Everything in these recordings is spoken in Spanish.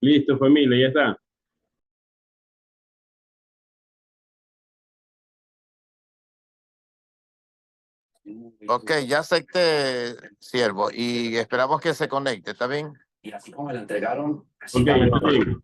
Listo, familia, ya está. Ok, ya acepté, siervo, y esperamos que se conecte, ¿está bien? Y así como me la entregaron, así Ok, también. está bien.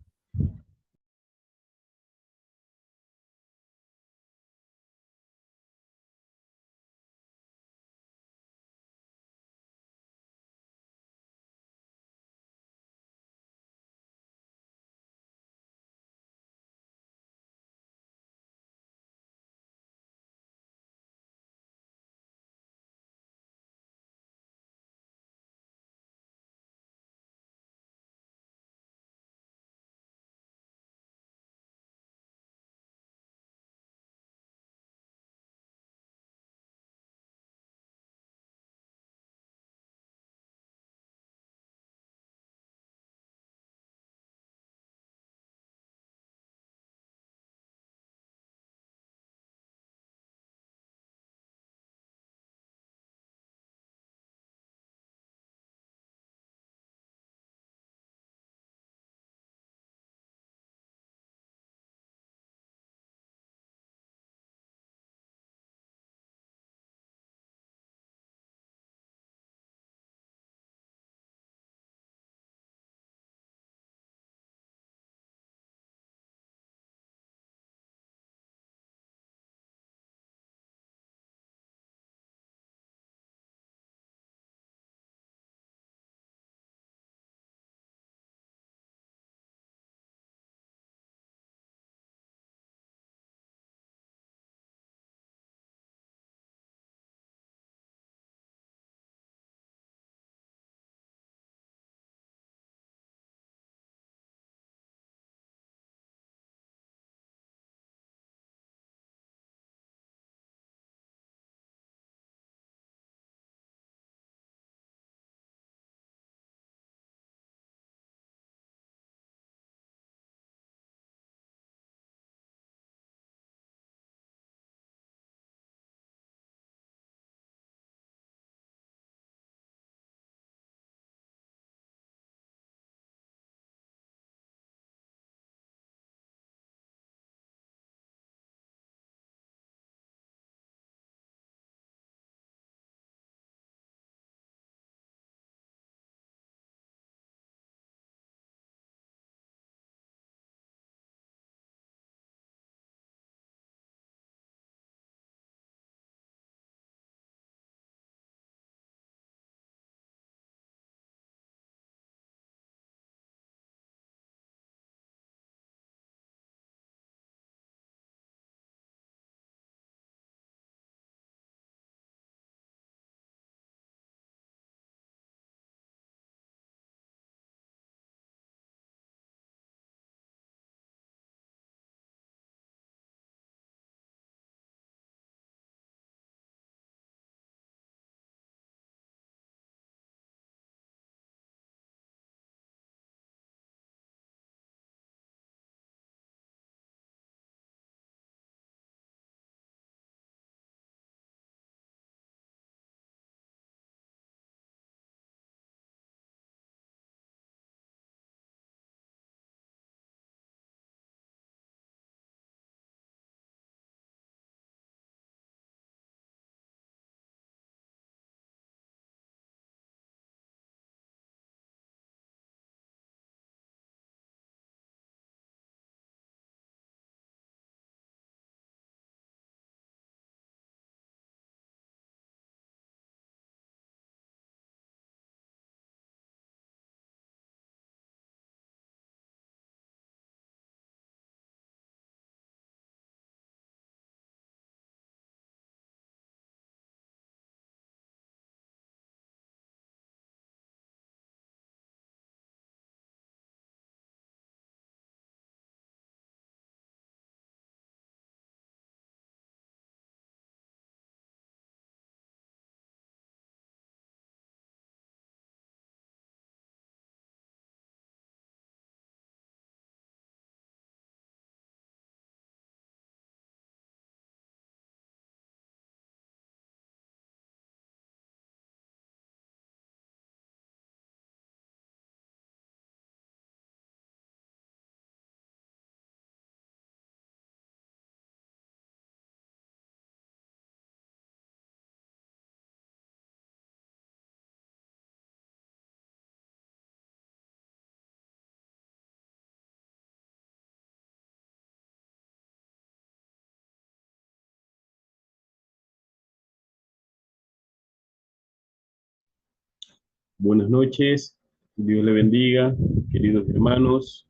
Buenas noches, Dios le bendiga, queridos hermanos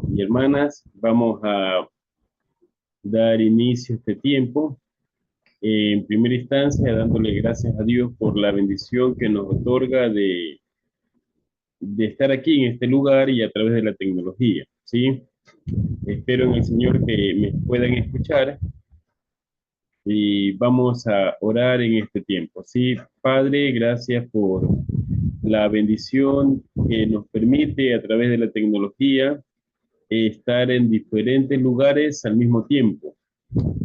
y hermanas. Vamos a dar inicio a este tiempo. En primera instancia, dándole gracias a Dios por la bendición que nos otorga de estar aquí en este lugar y a través de la tecnología, ¿sí? Espero en el Señor que me puedan escuchar y vamos a orar en este tiempo. Sí, Padre, gracias por la bendición que nos permite a través de la tecnología estar en diferentes lugares al mismo tiempo.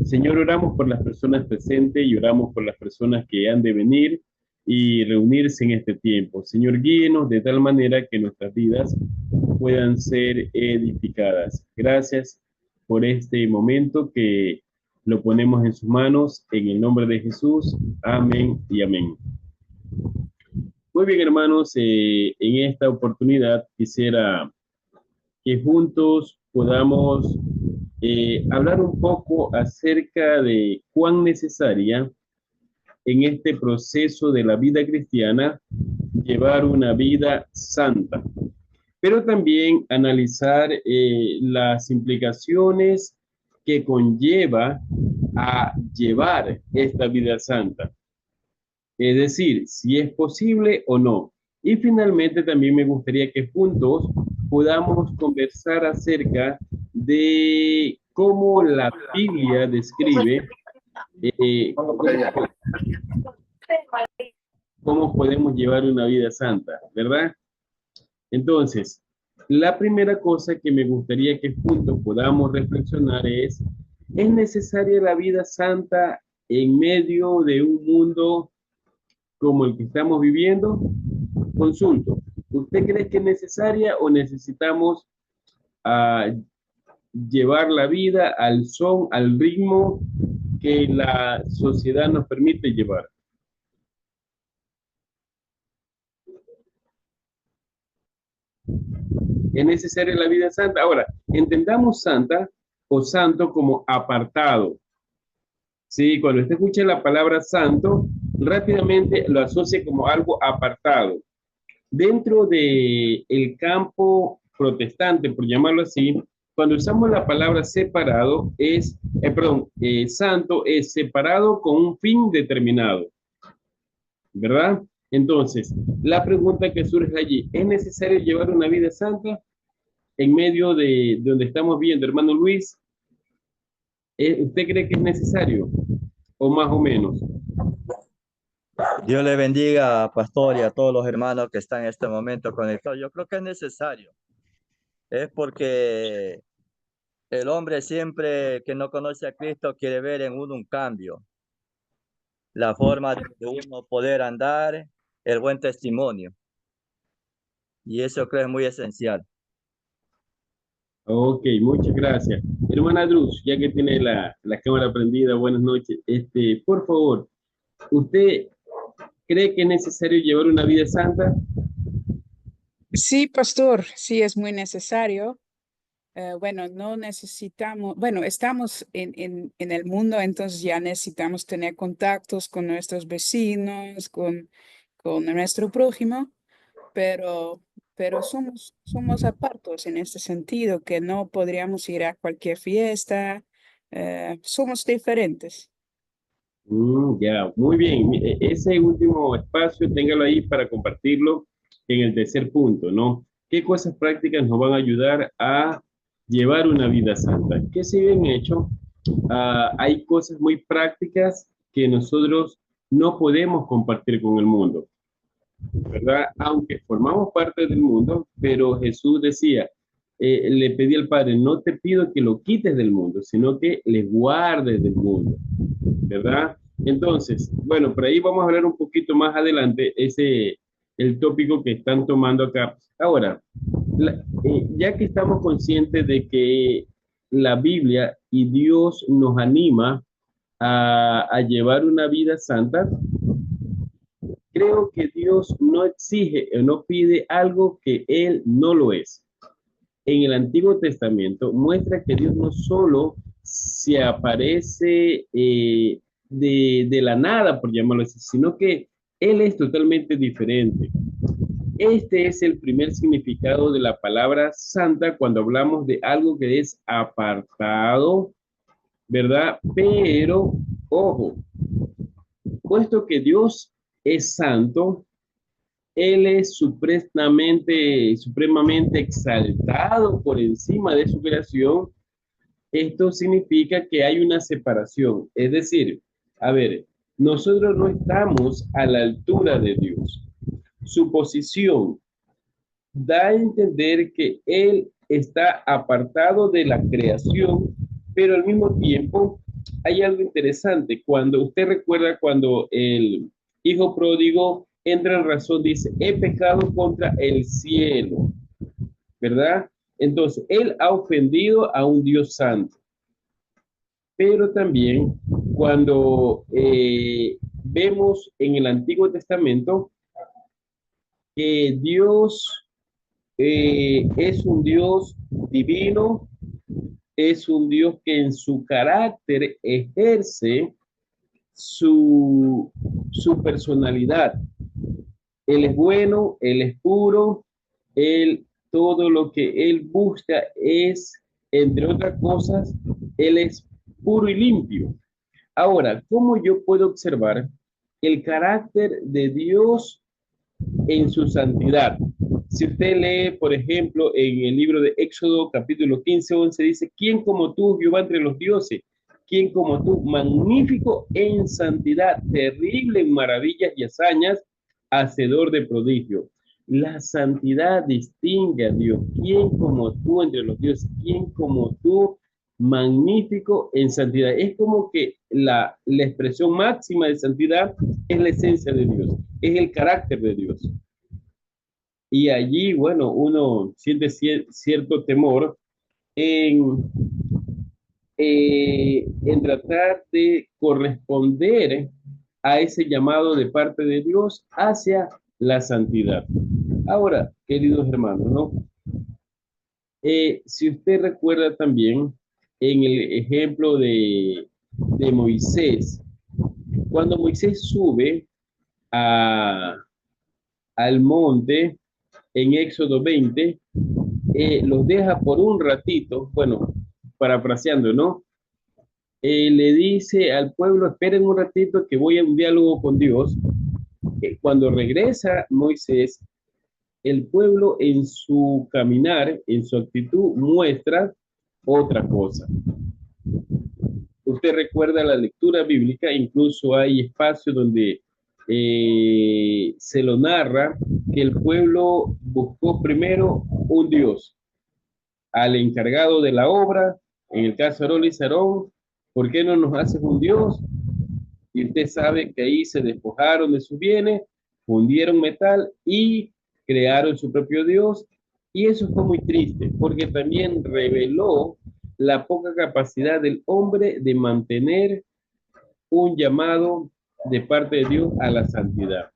Señor, oramos por las personas presentes y oramos por las personas que han de venir y reunirse en este tiempo. Señor, guíenos de tal manera que nuestras vidas puedan ser edificadas. Gracias por este momento que lo ponemos en sus manos, en el nombre de Jesús. Amén y amén. Muy bien, hermanos, en esta oportunidad quisiera que juntos podamos hablar un poco acerca de cuán necesaria en este proceso de la vida cristiana llevar una vida santa, pero también analizar las implicaciones que conlleva a llevar esta vida santa. Es decir, si es posible o no. Y finalmente también me gustaría que juntos podamos conversar acerca de cómo la Biblia describe cómo podemos llevar una vida santa, ¿verdad? Entonces, la primera cosa que me gustaría que juntos podamos reflexionar ¿es necesaria la vida santa en medio de un mundo como el que estamos viviendo? Consulto, ¿usted cree que es necesaria o necesitamos llevar la vida al son, al ritmo que la sociedad nos permite llevar? ¿Es necesaria la vida santa? Ahora, entendamos santa o santo como apartado. Sí, cuando usted escucha la palabra santo, rápidamente lo asocia como algo apartado. Dentro del campo protestante, por llamarlo así, cuando usamos la palabra separado, santo es separado con un fin determinado, ¿verdad? Entonces, la pregunta que surge allí, ¿es necesario llevar una vida santa en medio de donde estamos viendo, hermano Luis? ¿Usted cree que es necesario o más o menos? Dios le bendiga, pastor, y a todos los hermanos que están en este momento conectados. Yo creo que es necesario. Es porque el hombre siempre que no conoce a Cristo quiere ver en uno un cambio. La forma de uno poder andar, el buen testimonio. Y eso creo es muy esencial. Ok, muchas gracias. Hermana Druz, ya que tiene la cámara prendida, buenas noches. Por favor, ¿usted cree que es necesario llevar una vida santa? Sí, pastor, sí es muy necesario. Bueno, no necesitamos, bueno, estamos en el mundo, entonces ya necesitamos tener contactos con nuestros vecinos, con nuestro prójimo, pero, pero somos apartos en este sentido, que no podríamos ir a cualquier fiesta, somos diferentes. Ya, muy bien. Ese último espacio, téngalo ahí para compartirlo en el tercer punto, ¿no? ¿Qué cosas prácticas nos van a ayudar a llevar una vida santa? ¿Qué se bien hecho? Hay cosas muy prácticas que nosotros no podemos compartir con el mundo, ¿verdad? Aunque formamos parte del mundo, pero Jesús decía, le pedí al Padre, no te pido que lo quites del mundo, sino que le guardes del mundo, ¿verdad? Entonces, bueno, por ahí vamos a hablar un poquito más adelante, el tópico que están tomando acá. Ahora, ya que estamos conscientes de que la Biblia y Dios nos anima a llevar una vida santa, creo que Dios no exige o no pide algo que Él no lo es. En el Antiguo Testamento muestra que Dios no solo se aparece de la nada, por llamarlo así, sino que Él es totalmente diferente. Este es el primer significado de la palabra santa cuando hablamos de algo que es apartado, ¿verdad? Pero, ojo, puesto que Dios es santo, Él es supremamente exaltado por encima de su creación. Esto significa que hay una separación. Es decir, a ver, nosotros no estamos a la altura de Dios. Su posición da a entender que Él está apartado de la creación, pero al mismo tiempo hay algo interesante. Cuando usted recuerda cuando el hijo pródigo entra en razón, dice, he pecado contra el cielo, ¿verdad? Entonces, Él ha ofendido a un Dios santo. Pero también cuando vemos en el Antiguo Testamento que Dios es un Dios divino, es un Dios que en su carácter ejerce su personalidad. Él es bueno, Él es puro, todo lo que Él busca es, entre otras cosas, Él es puro y limpio. Ahora, ¿cómo yo puedo observar el carácter de Dios en su santidad? Si usted lee, por ejemplo, en el libro de Éxodo, capítulo 15, 11, dice, ¿quién como tú, Jehová entre los dioses? ¿Quién como tú, magnífico en santidad, terrible en maravillas y hazañas, hacedor de prodigio? La santidad distingue a Dios. ¿Quién como tú entre los dioses? ¿Quién como tú, magnífico en santidad? Es como que la expresión máxima de santidad es la esencia de Dios, es el carácter de Dios. Y allí, bueno, uno siente cierto temor en tratar de corresponder a ese llamado de parte de Dios hacia la santidad. Ahora, queridos hermanos, ¿no? Si usted recuerda también en el ejemplo de Moisés, cuando Moisés sube al monte en Éxodo 20, los deja por un ratito, bueno, parafraseando, ¿no? Le dice al pueblo, esperen un ratito que voy a un diálogo con Dios. Cuando regresa Moisés, el pueblo en su caminar, en su actitud, muestra otra cosa. Usted recuerda la lectura bíblica, incluso hay espacios donde se lo narra que el pueblo buscó primero un Dios, al encargado de la obra, en el caso de Aarón y Sarón, ¿por qué no nos haces un Dios? Y usted sabe que ahí se despojaron de sus bienes, fundieron metal y crearon su propio Dios. Y eso fue muy triste, porque también reveló la poca capacidad del hombre de mantener un llamado de parte de Dios a la santidad.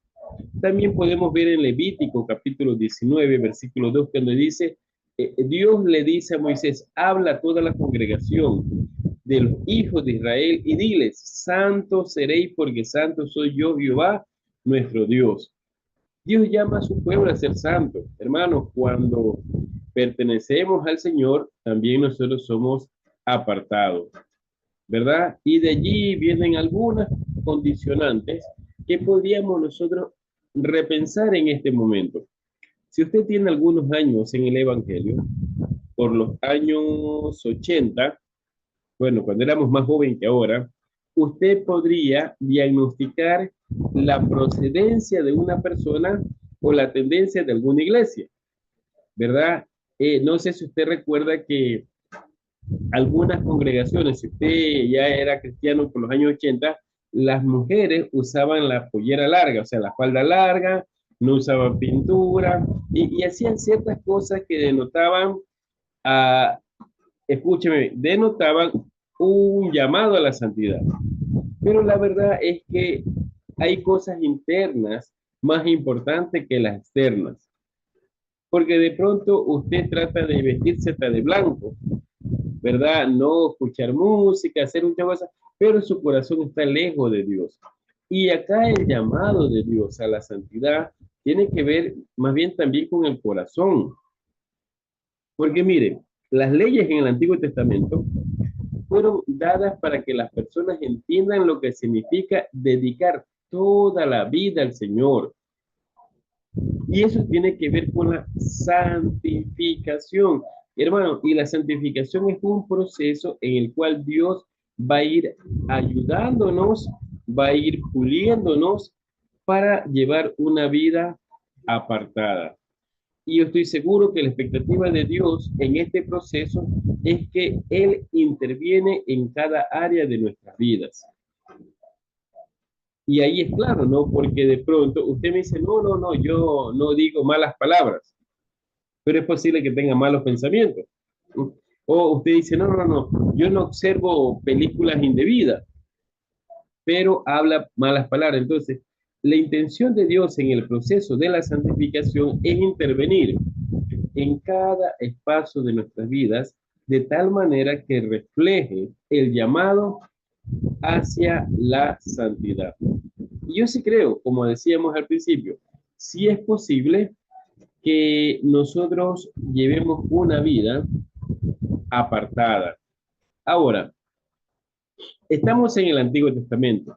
También podemos ver en Levítico capítulo 19, versículo 2, cuando dice, Dios le dice a Moisés, habla a toda la congregación de los hijos de Israel y diles, santo seréis porque santo soy yo, Jehová, nuestro Dios. Dios llama a su pueblo a ser santo. Hermanos, cuando pertenecemos al Señor, también nosotros somos apartados, ¿verdad? Y de allí vienen algunas condicionantes que podríamos nosotros repensar en este momento. Si usted tiene algunos años en el Evangelio, por los años 80, bueno, cuando éramos más jóvenes que ahora, usted podría diagnosticar la procedencia de una persona o la tendencia de alguna iglesia, ¿verdad? No sé si usted recuerda que algunas congregaciones, si usted ya era cristiano por los años 80, las mujeres usaban la pollera larga, o sea, la falda larga, no usaban pintura y hacían ciertas cosas que denotaban, escúcheme, denotaban un llamado a la santidad. Pero la verdad es que hay cosas internas más importantes que las externas. Porque de pronto usted trata de vestirse hasta de blanco, ¿verdad? No escuchar música, hacer muchas cosas, pero su corazón está lejos de Dios. Y acá el llamado de Dios a la santidad tiene que ver más bien también con el corazón. Porque mire, las leyes en el Antiguo Testamento fueron dadas para que las personas entiendan lo que significa dedicar toda la vida al Señor. Y eso tiene que ver con la santificación. Hermano, y la santificación es un proceso en el cual Dios va a ir ayudándonos, va a ir puliéndonos para llevar una vida apartada. Y yo estoy seguro que la expectativa de Dios en este proceso es que Él interviene en cada área de nuestras vidas. Y ahí es claro, ¿no? Porque de pronto usted me dice, no, yo no digo malas palabras, pero es posible que tenga malos pensamientos. O usted dice, no, yo no observo películas indebidas, pero habla malas palabras. Entonces, la intención de Dios en el proceso de la santificación es intervenir en cada espacio de nuestras vidas de tal manera que refleje el llamado hacia la santidad. Y yo sí creo, como decíamos al principio, sí es posible que nosotros llevemos una vida apartada. Ahora, estamos en el Antiguo Testamento.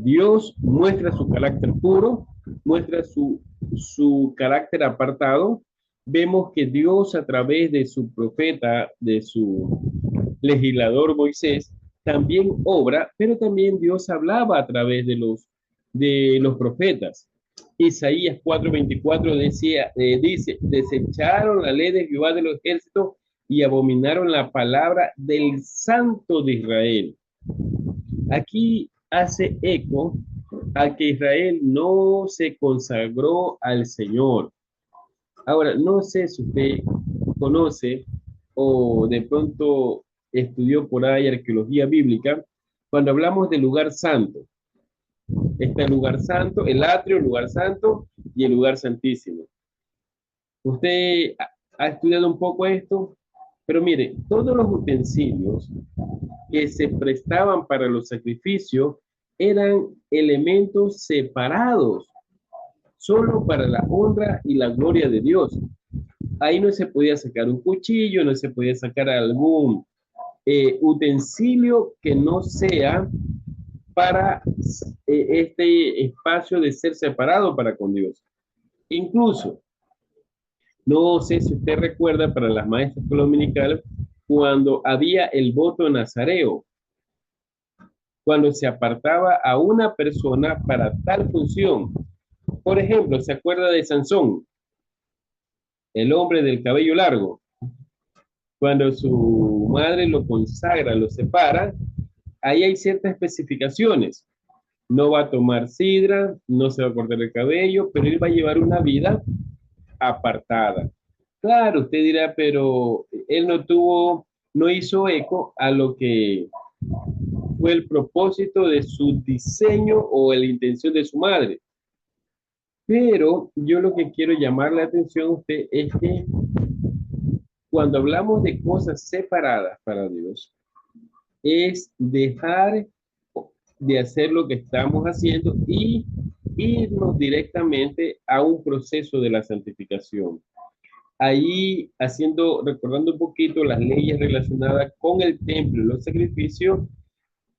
Dios muestra su carácter puro, muestra su carácter apartado. Vemos que Dios a través de su profeta, de su legislador Moisés, también obra, pero también Dios hablaba a través de los profetas. Isaías 4:24 dice, desecharon la ley de Jehová de los ejércitos y abominaron la palabra del Santo de Israel. Aquí hace eco a que Israel no se consagró al Señor. Ahora, no sé si usted conoce o de pronto estudió por ahí arqueología bíblica, cuando hablamos del lugar santo. Está el lugar santo, el atrio, el lugar santo y el lugar santísimo. Usted ha estudiado un poco esto, pero mire, todos los utensilios que se prestaban para los sacrificios eran elementos separados, solo para la honra y la gloria de Dios. Ahí no se podía sacar un cuchillo, no se podía sacar algún utensilio que no sea para este espacio de ser separado para con Dios. Incluso, no sé si usted recuerda para las maestras dominicales, cuando había el voto nazareo, cuando se apartaba a una persona para tal función. Por ejemplo, ¿se acuerda de Sansón, el hombre del cabello largo? Cuando su madre lo consagra, lo separa, ahí hay ciertas especificaciones. No va a tomar sidra, no se va a cortar el cabello, pero él va a llevar una vida apartada. Claro, usted dirá, pero él no hizo eco a lo que fue el propósito de su diseño o la intención de su madre. Pero yo lo que quiero llamar la atención a usted es que cuando hablamos de cosas separadas para Dios, es dejar de hacer lo que estamos haciendo y irnos directamente a un proceso de la santificación. Ahí recordando un poquito las leyes relacionadas con el templo y los sacrificios,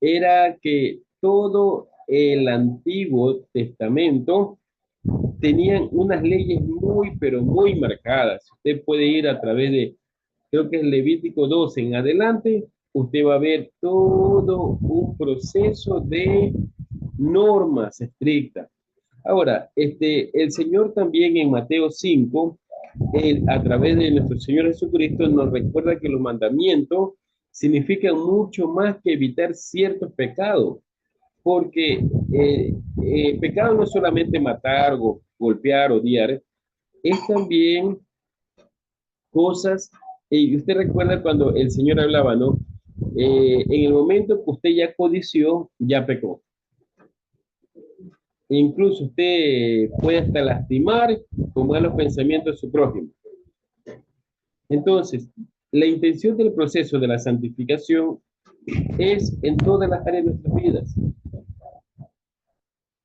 era que todo el Antiguo Testamento tenían unas leyes muy, pero muy marcadas. Usted puede ir a través de, creo que es Levítico 12 en adelante, usted va a ver todo un proceso de normas estrictas. Ahora, el Señor también en Mateo 5, a través de nuestro Señor Jesucristo, nos recuerda que los mandamientos significan mucho más que evitar ciertos pecados, porque pecado no es solamente matar o golpear o odiar, es también cosas, y usted recuerda cuando el Señor hablaba, ¿no? En el momento que usted ya codició, ya pecó. E incluso usted puede hasta lastimar con malos pensamientos a su prójimo. Entonces, la intención del proceso de la santificación es en todas las áreas de nuestras vidas.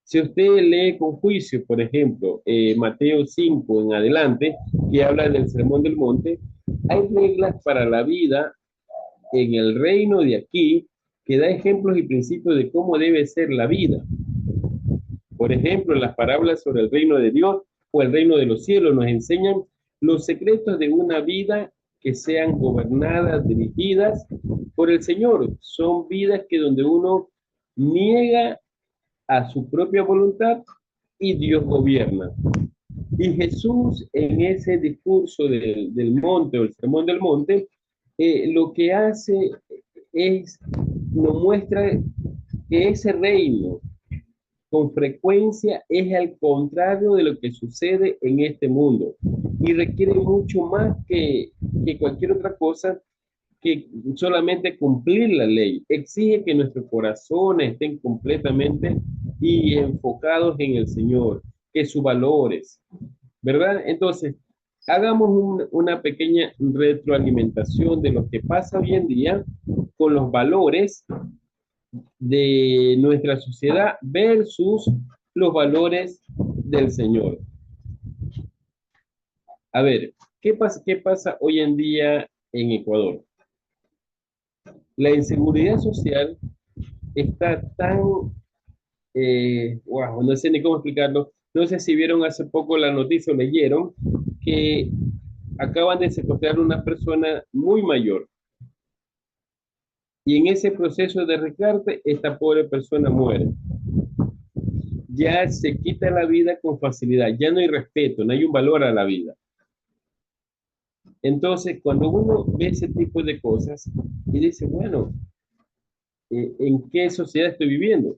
Si usted lee con juicio, por ejemplo, Mateo 5 en adelante, que habla del Sermón del Monte, hay reglas para la vida en el reino de aquí que da ejemplos y principios de cómo debe ser la vida. Por ejemplo, las parábolas sobre el reino de Dios o el reino de los cielos nos enseñan los secretos de una vida que sean gobernadas, dirigidas por el Señor. Son vidas que donde uno niega a su propia voluntad y Dios gobierna. Y Jesús en ese discurso del monte o el sermón del monte, lo que hace es, nos muestra que ese reino con frecuencia es al contrario de lo que sucede en este mundo y requiere mucho más que cualquier otra cosa que solamente cumplir la ley. Exige que nuestros corazones estén completamente y enfocados en el Señor, que sus valores, ¿verdad? Entonces, hagamos una pequeña retroalimentación de lo que pasa hoy en día con los valores de nuestra sociedad versus los valores del Señor. A ver, qué pasa hoy en día en Ecuador? La inseguridad social está tan, wow, no sé ni cómo explicarlo. No sé si vieron hace poco la noticia o leyeron que acaban de secuestrar a una persona muy mayor. Y en ese proceso de rescate, esta pobre persona muere. Ya se quita la vida con facilidad, ya no hay respeto, no hay un valor a la vida. Entonces, cuando uno ve ese tipo de cosas y dice, bueno, ¿en qué sociedad estoy viviendo?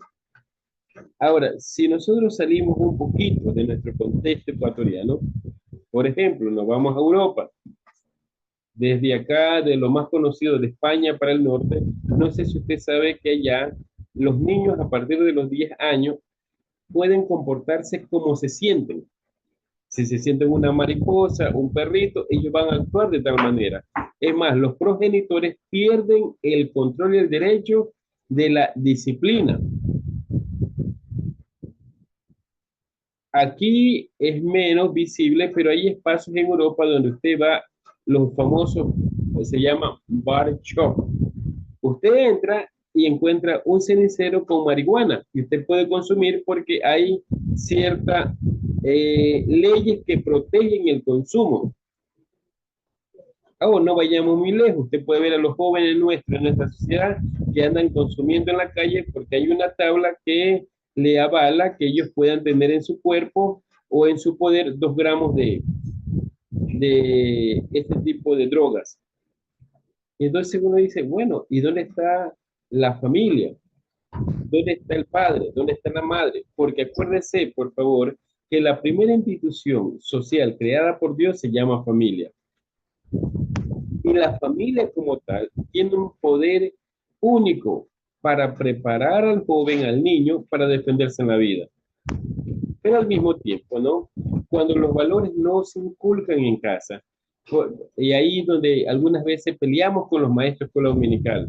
Ahora, si nosotros salimos un poquito de nuestro contexto ecuatoriano, por ejemplo, nos vamos a Europa, desde acá, de lo más conocido de España para el norte, no sé si usted sabe que allá los niños a partir de los 10 años pueden comportarse como se sienten. Si se sienten una mariposa, un perrito, ellos van a actuar de tal manera. Es más, los progenitores pierden el control y el derecho de la disciplina. Aquí es menos visible, pero hay espacios en Europa donde usted va, los famosos, se llama bar shop. Usted entra y encuentra un cenicero con marihuana y usted puede consumir porque hay ciertas leyes que protegen el consumo. Oh, no vayamos muy lejos. Usted puede ver a los jóvenes nuestros en nuestra sociedad que andan consumiendo en la calle porque hay una tabla que le avala que ellos puedan tener en su cuerpo o en su poder 2 gramos de este tipo de drogas. Y entonces uno dice, bueno, ¿y dónde está la familia? ¿Dónde está el padre? ¿Dónde está la madre? Porque acuérdese, por favor, que la primera institución social creada por Dios se llama familia. Y la familia como tal tiene un poder único para preparar al joven, al niño, para defenderse en la vida. Pero al mismo tiempo, ¿no? Cuando los valores no se inculcan en casa, y ahí donde algunas veces peleamos con los maestros de escuela dominical,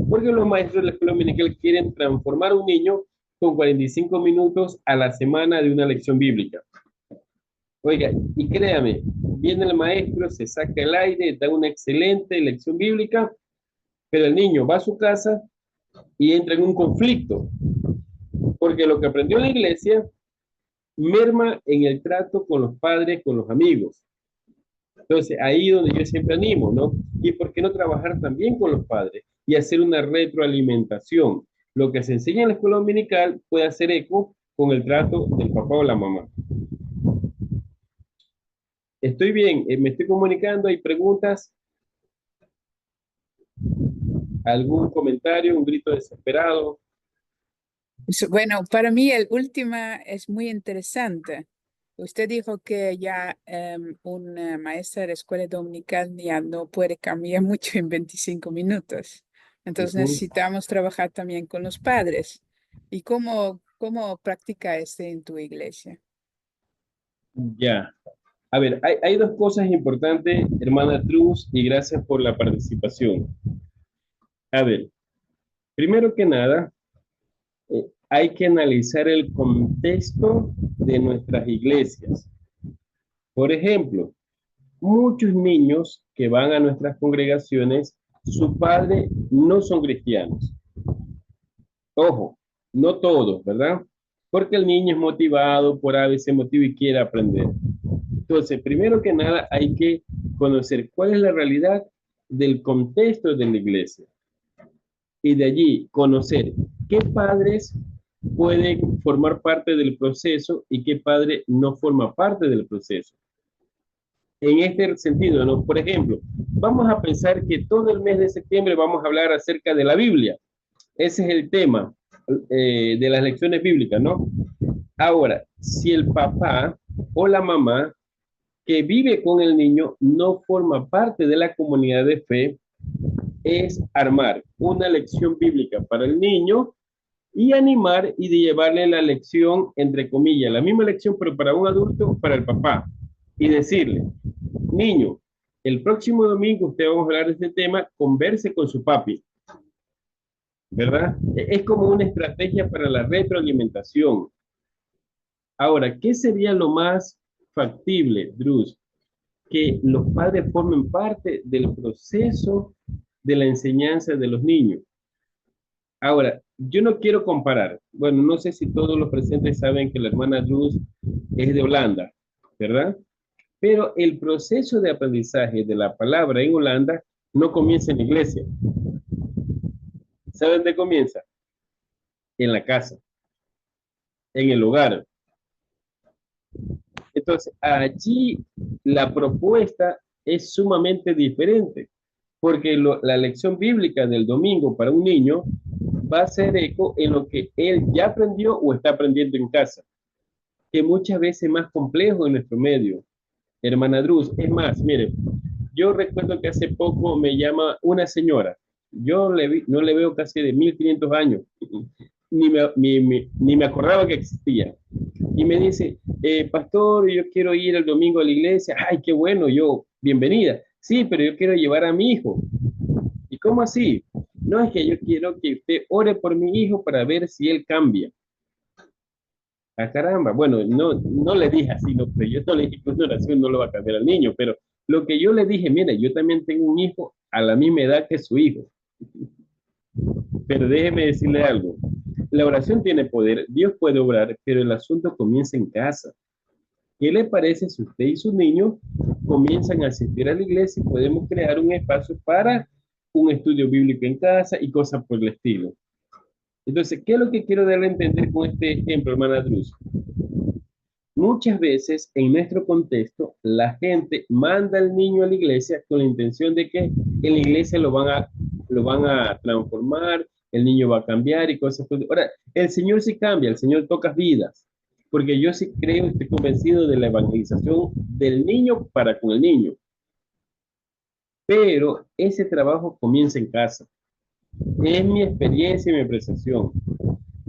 porque los maestros de la escuela dominical quieren transformar a un niño con 45 minutos a la semana de una lección bíblica. Oiga, y créame, viene el maestro, se saca el aire, da una excelente lección bíblica, pero el niño va a su casa y entra en un conflicto, porque lo que aprendió en la iglesia merma en el trato con los padres, con los amigos. Entonces, ahí donde yo siempre animo, ¿no? ¿Y por qué no trabajar también con los padres y hacer una retroalimentación? Lo que se enseña en la escuela dominical puede hacer eco con el trato del papá o la mamá. Estoy bien, me estoy comunicando, hay preguntas, algún comentario, un grito desesperado. Bueno, para mí el último es muy interesante. Usted dijo que ya una maestra de escuela dominical ya no puede cambiar mucho en 25 minutos. Entonces necesitamos trabajar también con los padres. ¿Y cómo practica en tu iglesia? Ya. A ver, hay 2 cosas importantes, hermana Cruz, y gracias por la participación. A ver, primero que nada, hay que analizar el contexto de nuestras iglesias. Por ejemplo, muchos niños que van a nuestras congregaciones, su padre no son cristianos. Ojo, no todos, ¿verdad? Porque el niño es motivado por ese motivo y quiere aprender. Entonces, primero que nada, hay que conocer cuál es la realidad del contexto de la iglesia. Y de allí conocer qué padres pueden formar parte del proceso y qué padre no forma parte del proceso. En este sentido, ¿no? Por ejemplo, vamos a pensar que todo el mes de septiembre vamos a hablar acerca de la Biblia. Ese es el tema de las lecciones bíblicas, ¿no? Ahora, si el papá o la mamá que vive con el niño no forma parte de la comunidad de fe, es armar una lección bíblica para el niño y animar y de llevarle la lección, entre comillas, la misma lección, pero para un adulto, para el papá. Y decirle, niño, el próximo domingo usted vamos a hablar de este tema, converse con su papi. ¿Verdad? Es como una estrategia para la retroalimentación. Ahora, ¿qué sería lo más factible, Drus? Que los padres formen parte del proceso de la enseñanza de los niños. Ahora, yo no quiero comparar. Bueno, no sé si todos los presentes saben que la hermana Drus es de Holanda, ¿verdad? Pero el proceso de aprendizaje de la palabra en Holanda no comienza en la iglesia. ¿Saben dónde comienza? En la casa, en el hogar. Entonces, allí la propuesta es sumamente diferente, porque la lección bíblica del domingo para un niño va a ser eco en lo que él ya aprendió o está aprendiendo en casa, que muchas veces es más complejo en nuestro medio. Hermana Drus, es más, mire, yo recuerdo que hace poco me llama una señora, yo no le veo casi de 1500 años, ni me acordaba que existía. Y me dice, pastor, yo quiero ir el domingo a la iglesia. Ay, qué bueno, yo, bienvenida. Sí, pero yo quiero llevar a mi hijo. ¿Y cómo así? No, es que yo quiero que usted ore por mi hijo para ver si él cambia. Ah, caramba. Bueno, no le dije así, no, pero yo no le dije que una oración no lo va a cambiar al niño, pero lo que yo le dije, mire, yo también tengo un hijo a la misma edad que su hijo. Pero déjeme decirle algo. La oración tiene poder, Dios puede obrar, pero el asunto comienza en casa. ¿Qué le parece si usted y su niño comienzan a asistir a la iglesia y podemos crear un espacio para un estudio bíblico en casa y cosas por el estilo? Entonces, ¿qué es lo que quiero darle a entender con este ejemplo, hermana Drus? Muchas veces en nuestro contexto la gente manda al niño a la iglesia con la intención de que en la iglesia lo van a transformar, el niño va a cambiar y cosas por... Ahora, el Señor sí cambia, el Señor toca vidas, porque yo sí creo, estoy convencido de la evangelización del niño para con el niño. Pero ese trabajo comienza en casa. Es mi experiencia y mi apreciación.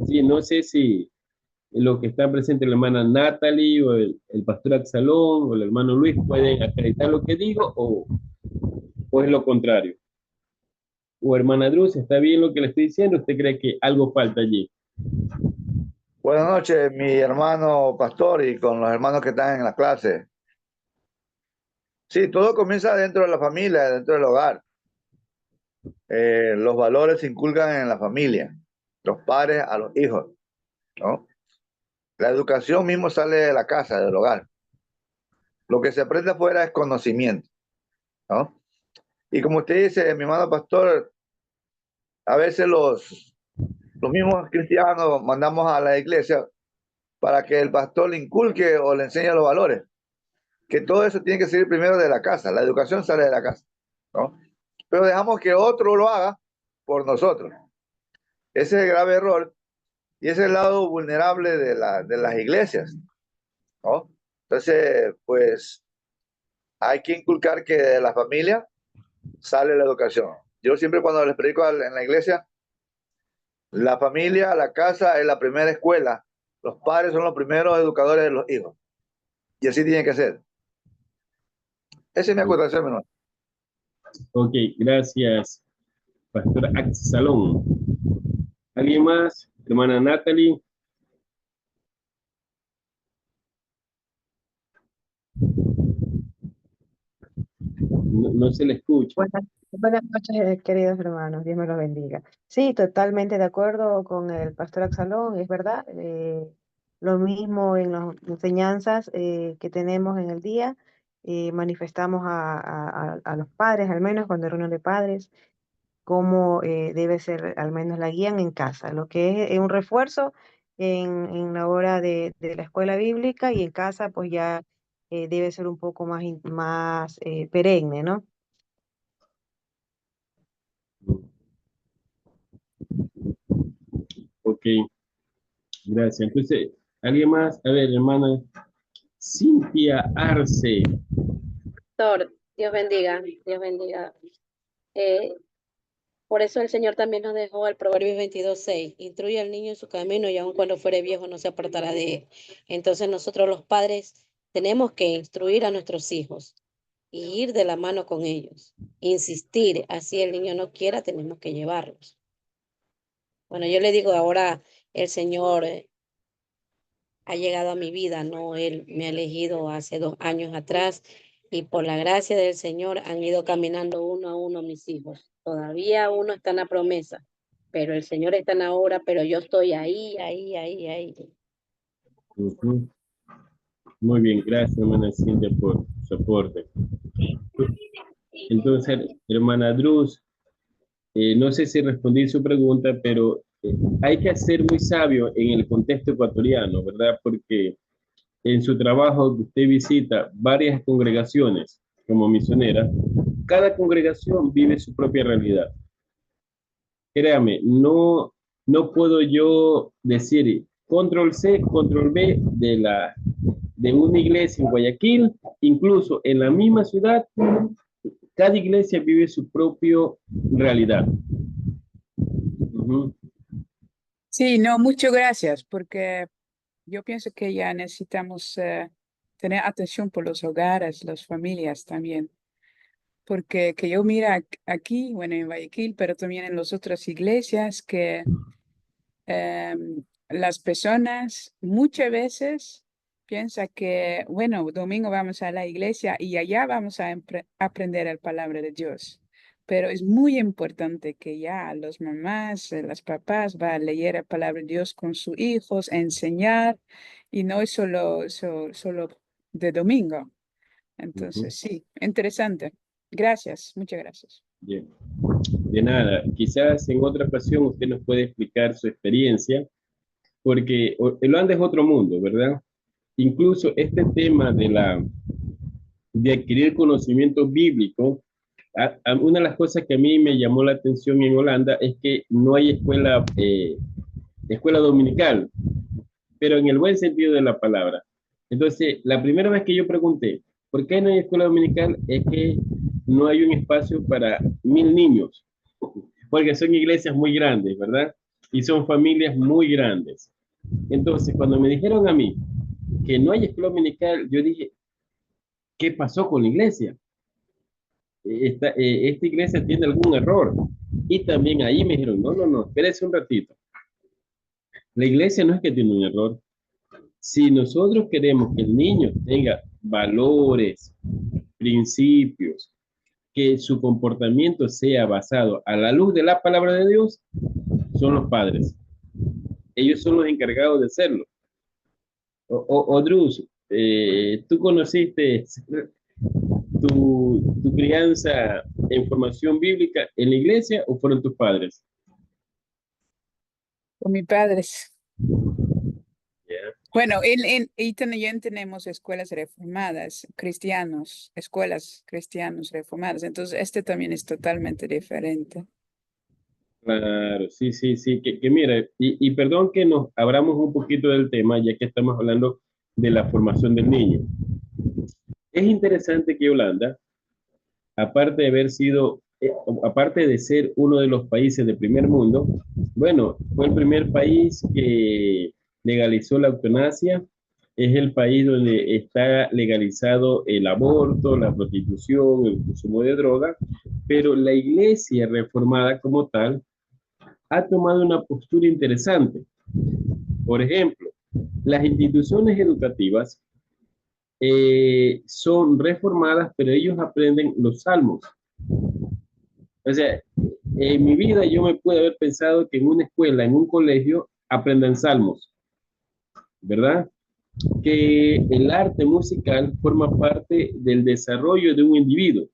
Sí, no sé si lo que está presente la hermana Natalie o el pastor Axalón o el hermano Luis pueden acreditar lo que digo o es lo contrario. O hermana Drus, ¿está bien lo que le estoy diciendo? ¿Usted cree que algo falta allí? Buenas noches, mi hermano pastor y con los hermanos que están en la clase. Sí, todo comienza dentro de la familia, dentro del hogar. Los valores se inculcan en la familia, los padres a los hijos, ¿no? La educación mismo sale de la casa, del hogar. Lo que se aprende afuera es conocimiento, ¿no? Y como usted dice, mi hermano pastor, a veces los mismos cristianos mandamos a la iglesia para que el pastor le inculque o le enseñe los valores. Que todo eso tiene que salir primero de la casa, la educación sale de la casa, ¿no? Pero dejamos que otro lo haga por nosotros. Ese es el grave error y ese es el lado vulnerable de las iglesias, ¿no? Entonces, pues, hay que inculcar que de la familia sale la educación. Yo siempre cuando les predico en la iglesia, la familia, la casa es la primera escuela. Los padres son los primeros educadores de los hijos. Y así tiene que ser. Esa es mi acotación, menor. Ok, gracias, pastor Axalón. ¿Alguien más? Hermana Natalie. No se le escucha. Buenas noches, queridos hermanos. Dios me los bendiga. Sí, totalmente de acuerdo con el pastor Absalón, es verdad. Lo mismo en las enseñanzas que tenemos en el día, manifestamos a los padres, al menos cuando hay reunión de padres, cómo debe ser al menos la guía en casa. Lo que es un refuerzo en la hora de la escuela bíblica y en casa, pues ya debe ser un poco más, más perenne, ¿no? Ok, gracias. Entonces, ¿alguien más? A ver, hermana Cintia Arce. Pastor, Dios bendiga, Dios bendiga. Eh, por eso el Señor también nos dejó el Proverbios 22:6. Instruye al niño en su camino y aun cuando fuere viejo no se apartará de él. Entonces nosotros los padres tenemos que instruir a nuestros hijos y ir de la mano con ellos. Insistir, así el niño no quiera, tenemos que llevarlos. Bueno, yo le digo ahora, el Señor ha llegado a mi vida, ¿no? Él me ha elegido hace 2 años atrás y por la gracia del Señor han ido caminando uno a uno mis hijos. Todavía uno está en la promesa, pero el Señor está en la obra, pero yo estoy ahí. Ujú. Muy bien, gracias, hermana Cintia, por su aporte. Entonces, hermana Druz, no sé si respondí su pregunta, pero hay que ser muy sabio en el contexto ecuatoriano, ¿verdad? Porque en su trabajo usted visita varias congregaciones como misionera, cada congregación vive su propia realidad. Créame, no puedo yo decir control C, control B de una iglesia en Guayaquil, incluso en la misma ciudad, cada iglesia vive su propia realidad. Ujú. Sí, no, muchas gracias, porque yo pienso que ya necesitamos tener atención por los hogares, las familias también, porque que yo mira aquí, bueno, en Guayaquil, pero también en las otras iglesias, que las personas muchas veces piensan que, bueno, domingo vamos a la iglesia y allá vamos a aprender la palabra de Dios. Pero es muy importante que ya los mamás, las papás van a leer la palabra de Dios con sus hijos, enseñar, y no es solo de domingo. Entonces, sí, interesante. Gracias, muchas gracias. Bien. De nada, quizás en otra ocasión usted nos puede explicar su experiencia, porque Holanda es otro mundo, ¿verdad? Incluso este tema de adquirir conocimiento bíblico, una de las cosas que a mí me llamó la atención en Holanda es que no hay escuela dominical, pero en el buen sentido de la palabra. Entonces, la primera vez que yo pregunté, ¿por qué no hay escuela dominical? Es que no hay un espacio para 1000 niños, porque son iglesias muy grandes, ¿verdad? Y son familias muy grandes. Entonces, cuando me dijeron a mí que no hay escuela dominical, yo dije, ¿qué pasó con la iglesia? Esta iglesia tiene algún error. Y también ahí me dijeron, no, espérese un ratito. La iglesia no es que tiene un error. Si nosotros queremos que el niño tenga valores, principios, que su comportamiento sea basado a la luz de la palabra de Dios, son los padres. Ellos son los encargados de hacerlo. Odruz, ¿tú conociste tu crianza en formación bíblica en la iglesia o fueron tus padres? Con mis padres. Yeah. Bueno, y también tenemos escuelas reformadas, cristianos, escuelas cristianos reformadas. Entonces, este también es totalmente diferente. Claro, sí, que mira, y perdón que nos abramos un poquito del tema, ya que estamos hablando de la formación del niño. Es interesante que Holanda, aparte de haber sido, aparte de ser uno de los países del primer mundo, bueno, fue el primer país que legalizó la eutanasia, es el país donde está legalizado el aborto, la prostitución, el consumo de droga, pero la iglesia reformada como tal ha tomado una postura interesante. Por ejemplo, las instituciones educativas son reformadas, pero ellos aprenden los salmos. O sea, en mi vida yo me pude haber pensado que en una escuela, en un colegio, aprendan salmos, ¿verdad? Que el arte musical forma parte del desarrollo de un individuo.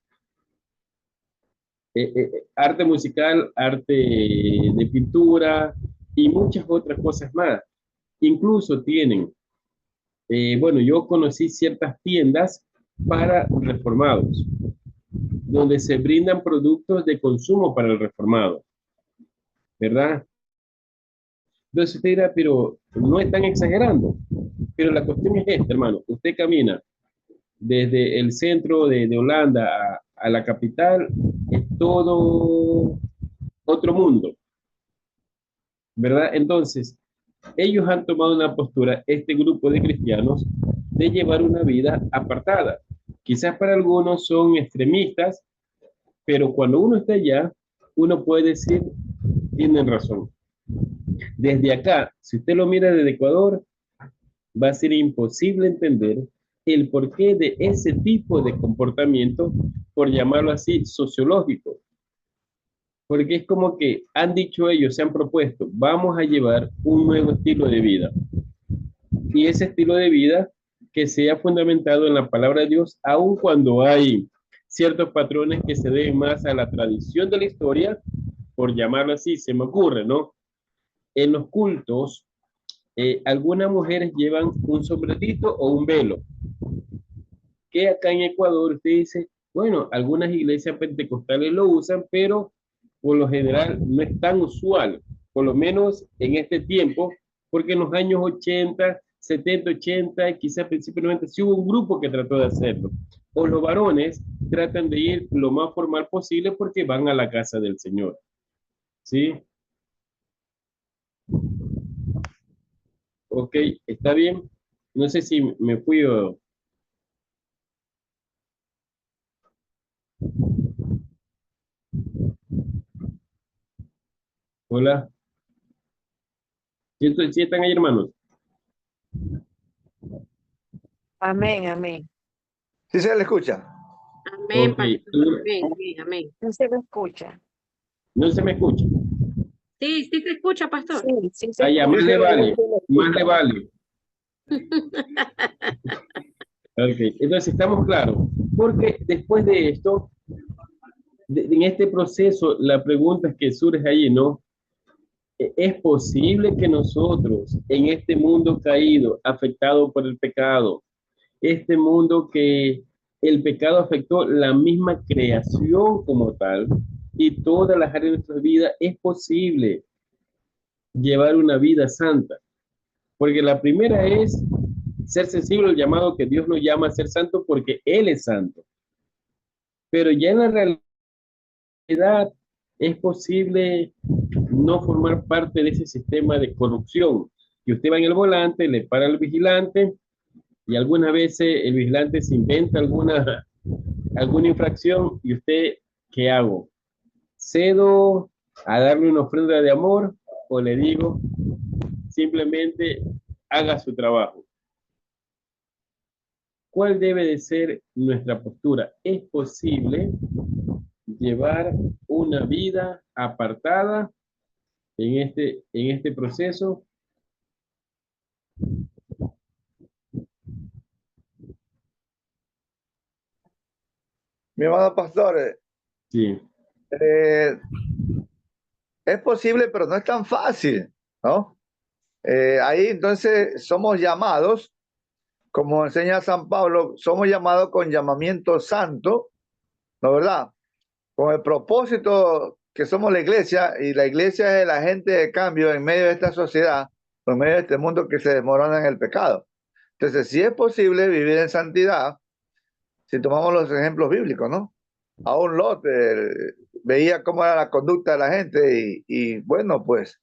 Arte musical, arte de pintura y muchas otras cosas más. Incluso tienen, bueno, yo conocí ciertas tiendas para reformados, donde se brindan productos de consumo para el reformado, ¿verdad? Entonces usted dirá, pero no están exagerando. Pero la cuestión es esta, hermano. Usted camina desde el centro de Holanda a la capital, es todo otro mundo, ¿verdad? Entonces, ellos han tomado una postura, este grupo de cristianos, de llevar una vida apartada. Quizás para algunos son extremistas, pero cuando uno está allá, uno puede decir, tienen razón. Desde acá, si usted lo mira desde Ecuador, va a ser imposible entender el porqué de ese tipo de comportamiento, por llamarlo así, sociológico. Porque es como que han dicho ellos, se han propuesto, vamos a llevar un nuevo estilo de vida. Y ese estilo de vida que sea fundamentado en la palabra de Dios, aun cuando hay ciertos patrones que se deben más a la tradición de la historia, por llamarlo así, se me ocurre, ¿no? En los cultos, algunas mujeres llevan un sombrerito o un velo, que acá en Ecuador usted dice, bueno, algunas iglesias pentecostales lo usan, pero por lo general no es tan usual, por lo menos en este tiempo, porque en los años 80, 70, 80, quizás principalmente sí hubo un grupo que trató de hacerlo. O los varones tratan de ir lo más formal posible porque van a la casa del Señor. ¿Sí? Ok, está bien. No sé si me fui o... Hola. ¿Sí están ahí, hermanos? Amén, amén. ¿Sí se le escucha? Amén, Ok, pastor. Amén, amén, amén. No se me escucha. no se me escucha. Sí, sí se escucha, pastor. Sí, sí se Allá, más escucha. le vale, más le vale. Ok, entonces estamos claros, porque después de esto, en este proceso, la pregunta que surge ahí, ¿no? ¿Es posible que nosotros, en este mundo caído, afectado por el pecado, este mundo que el pecado afectó la misma creación como tal y todas las áreas de nuestra vida, es posible llevar una vida santa? Porque la primera es ser sensible al llamado que Dios nos llama a ser santo porque Él es santo. Pero ya en la realidad es posible no formar parte de ese sistema de corrupción. Que usted va en el volante, le para el vigilante y algunas veces el vigilante se inventa alguna infracción y usted, ¿qué hago? ¿Cedo a darle una ofrenda de amor o le digo simplemente haga su trabajo? ¿Cuál debe de ser nuestra postura? ¿Es posible llevar una vida apartada en este proceso? Mi hermano pastor, Sí, es posible, pero no es tan fácil, ¿no? Ahí entonces somos llamados, como enseña San Pablo, somos llamados con llamamiento santo, ¿no verdad? Con el propósito que somos la iglesia, y la iglesia es el agente de cambio en medio de esta sociedad, en medio de este mundo que se desmorona en el pecado. Entonces, si es posible vivir en santidad, si tomamos los ejemplos bíblicos, ¿no? Aún Lot veía cómo era la conducta de la gente y bueno, pues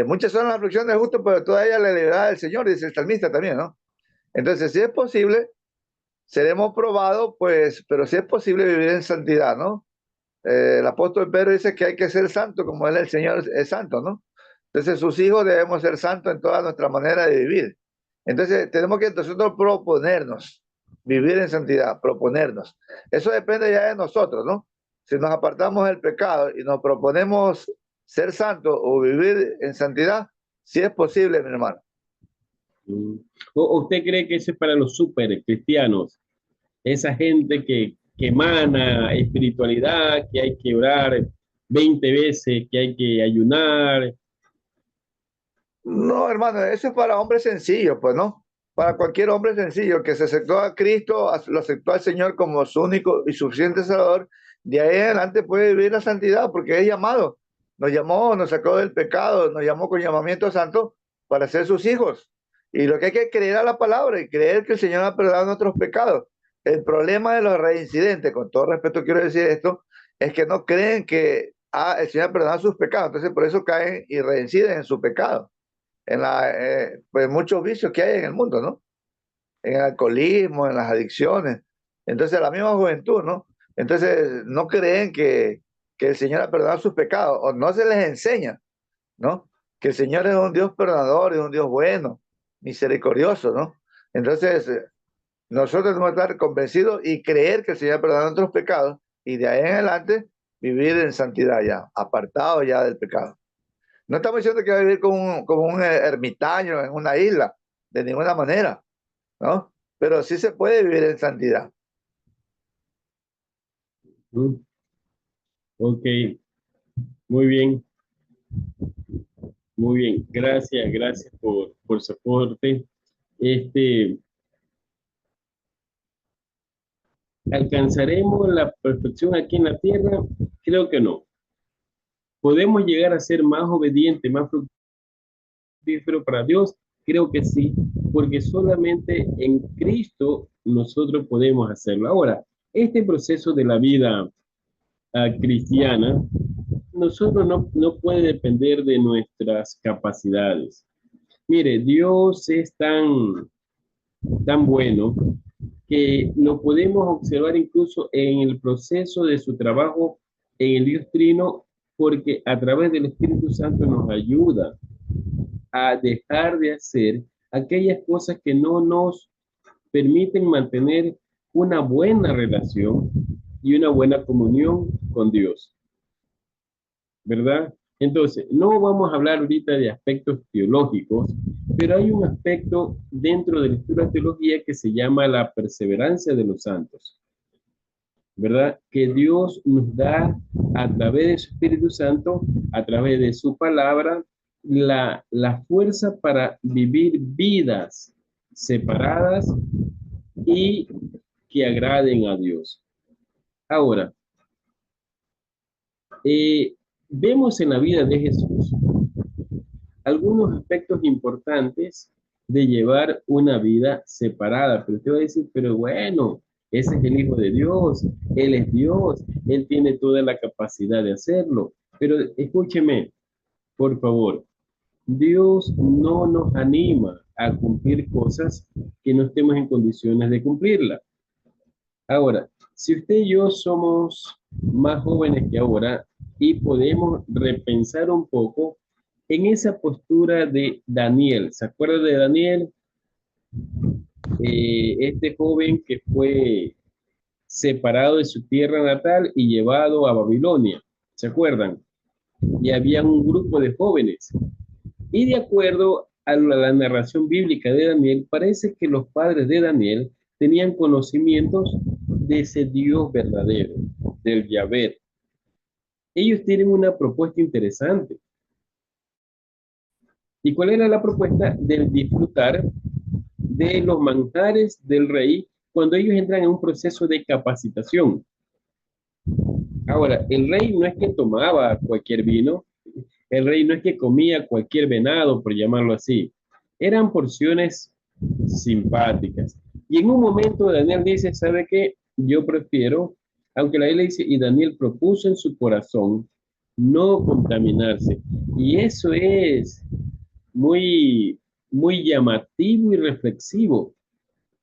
muchas son las aflicciones del justo, pero toda ella la libertad del Señor, dice el salmista también, ¿no? Entonces, si es posible, seremos probados, pues, pero si es posible vivir en santidad, ¿no? el apóstol Pedro dice que hay que ser santo como él, el Señor, es santo, ¿no? Entonces sus hijos debemos ser santos en toda nuestra manera de vivir. Entonces tenemos que nosotros proponernos vivir en santidad, proponernos. Eso depende ya de nosotros, ¿no? Si nos apartamos del pecado y nos proponemos ser santos o vivir en santidad, sí es posible, mi hermano. ¿O usted cree que eso es para los super cristianos? Esa gente que emana espiritualidad, que hay que orar 20 veces, que hay que ayunar. No, hermano, eso es para hombres sencillos, pues, ¿no? Para cualquier hombre sencillo que se aceptó a Cristo, lo aceptó al Señor como su único y suficiente Salvador, de ahí en adelante puede vivir la santidad porque es llamado. Nos llamó, nos sacó del pecado, nos llamó con llamamiento santo para ser sus hijos. Y lo que hay que creer a la palabra y creer que el Señor ha perdonado nuestros pecados. El problema de los reincidentes, con todo respeto quiero decir esto, es que no creen que el Señor ha perdonado sus pecados. Entonces por eso caen y reinciden en su pecado. Pues muchos vicios que hay en el mundo, ¿no? En el alcoholismo, en las adicciones. Entonces, la misma juventud, ¿no? Entonces, no creen que el Señor ha perdonado sus pecados, o no se les enseña, ¿no? Que el Señor es un Dios perdonador, es un Dios bueno, misericordioso, ¿no? Entonces, nosotros debemos estar convencidos y creer que el Señor ha perdonado nuestros pecados, y de ahí en adelante vivir en santidad ya, apartado ya del pecado. No estamos diciendo que va a vivir como un ermitaño en una isla, de ninguna manera, ¿no? Pero sí se puede vivir en santidad. Ok, muy bien. Muy bien, gracias por su aporte. ¿Alcanzaremos la perfección aquí en la tierra? Creo que no. ¿Podemos llegar a ser más obedientes, más fructíferos para Dios? Creo que sí, porque solamente en Cristo nosotros podemos hacerlo. Ahora, este proceso de la vida cristiana, nosotros no puede depender de nuestras capacidades. Mire, Dios es tan bueno que lo podemos observar incluso en el proceso de su trabajo en el Dios Trino, porque a través del Espíritu Santo nos ayuda a dejar de hacer aquellas cosas que no nos permiten mantener una buena relación y una buena comunión con Dios, ¿verdad? Entonces, no vamos a hablar ahorita de aspectos teológicos, pero hay un aspecto dentro de la teología que se llama la perseverancia de los santos, ¿verdad? Que Dios nos da a través de su Espíritu Santo, a través de su palabra, la fuerza para vivir vidas separadas y que agraden a Dios. Ahora, vemos en la vida de Jesús algunos aspectos importantes de llevar una vida separada, pero usted va a decir, pero bueno, ese es el Hijo de Dios, Él es Dios, Él tiene toda la capacidad de hacerlo, pero escúcheme, por favor, Dios no nos anima a cumplir cosas que no estemos en condiciones de cumplirlas. Ahora, si usted y yo somos más jóvenes que ahora y podemos repensar un poco en esa postura de Daniel, ¿se acuerda de Daniel? Este joven que fue separado de su tierra natal y llevado a Babilonia, ¿se acuerdan? Y había un grupo de jóvenes. Y de acuerdo a la narración bíblica de Daniel, parece que los padres de Daniel tenían conocimientos de ese Dios verdadero, del Yahvé. Ellos tienen una propuesta interesante. ¿Y cuál era la propuesta? De disfrutar de los manjares del rey cuando ellos entran en un proceso de capacitación. Ahora, el rey no es que tomaba cualquier vino, el rey no es que comía cualquier venado, por llamarlo así. Eran porciones simpáticas. Y en un momento Daniel dice, ¿sabe qué? Yo prefiero, aunque la Biblia dice, y Daniel propuso en su corazón no contaminarse. Y eso es muy llamativo y reflexivo,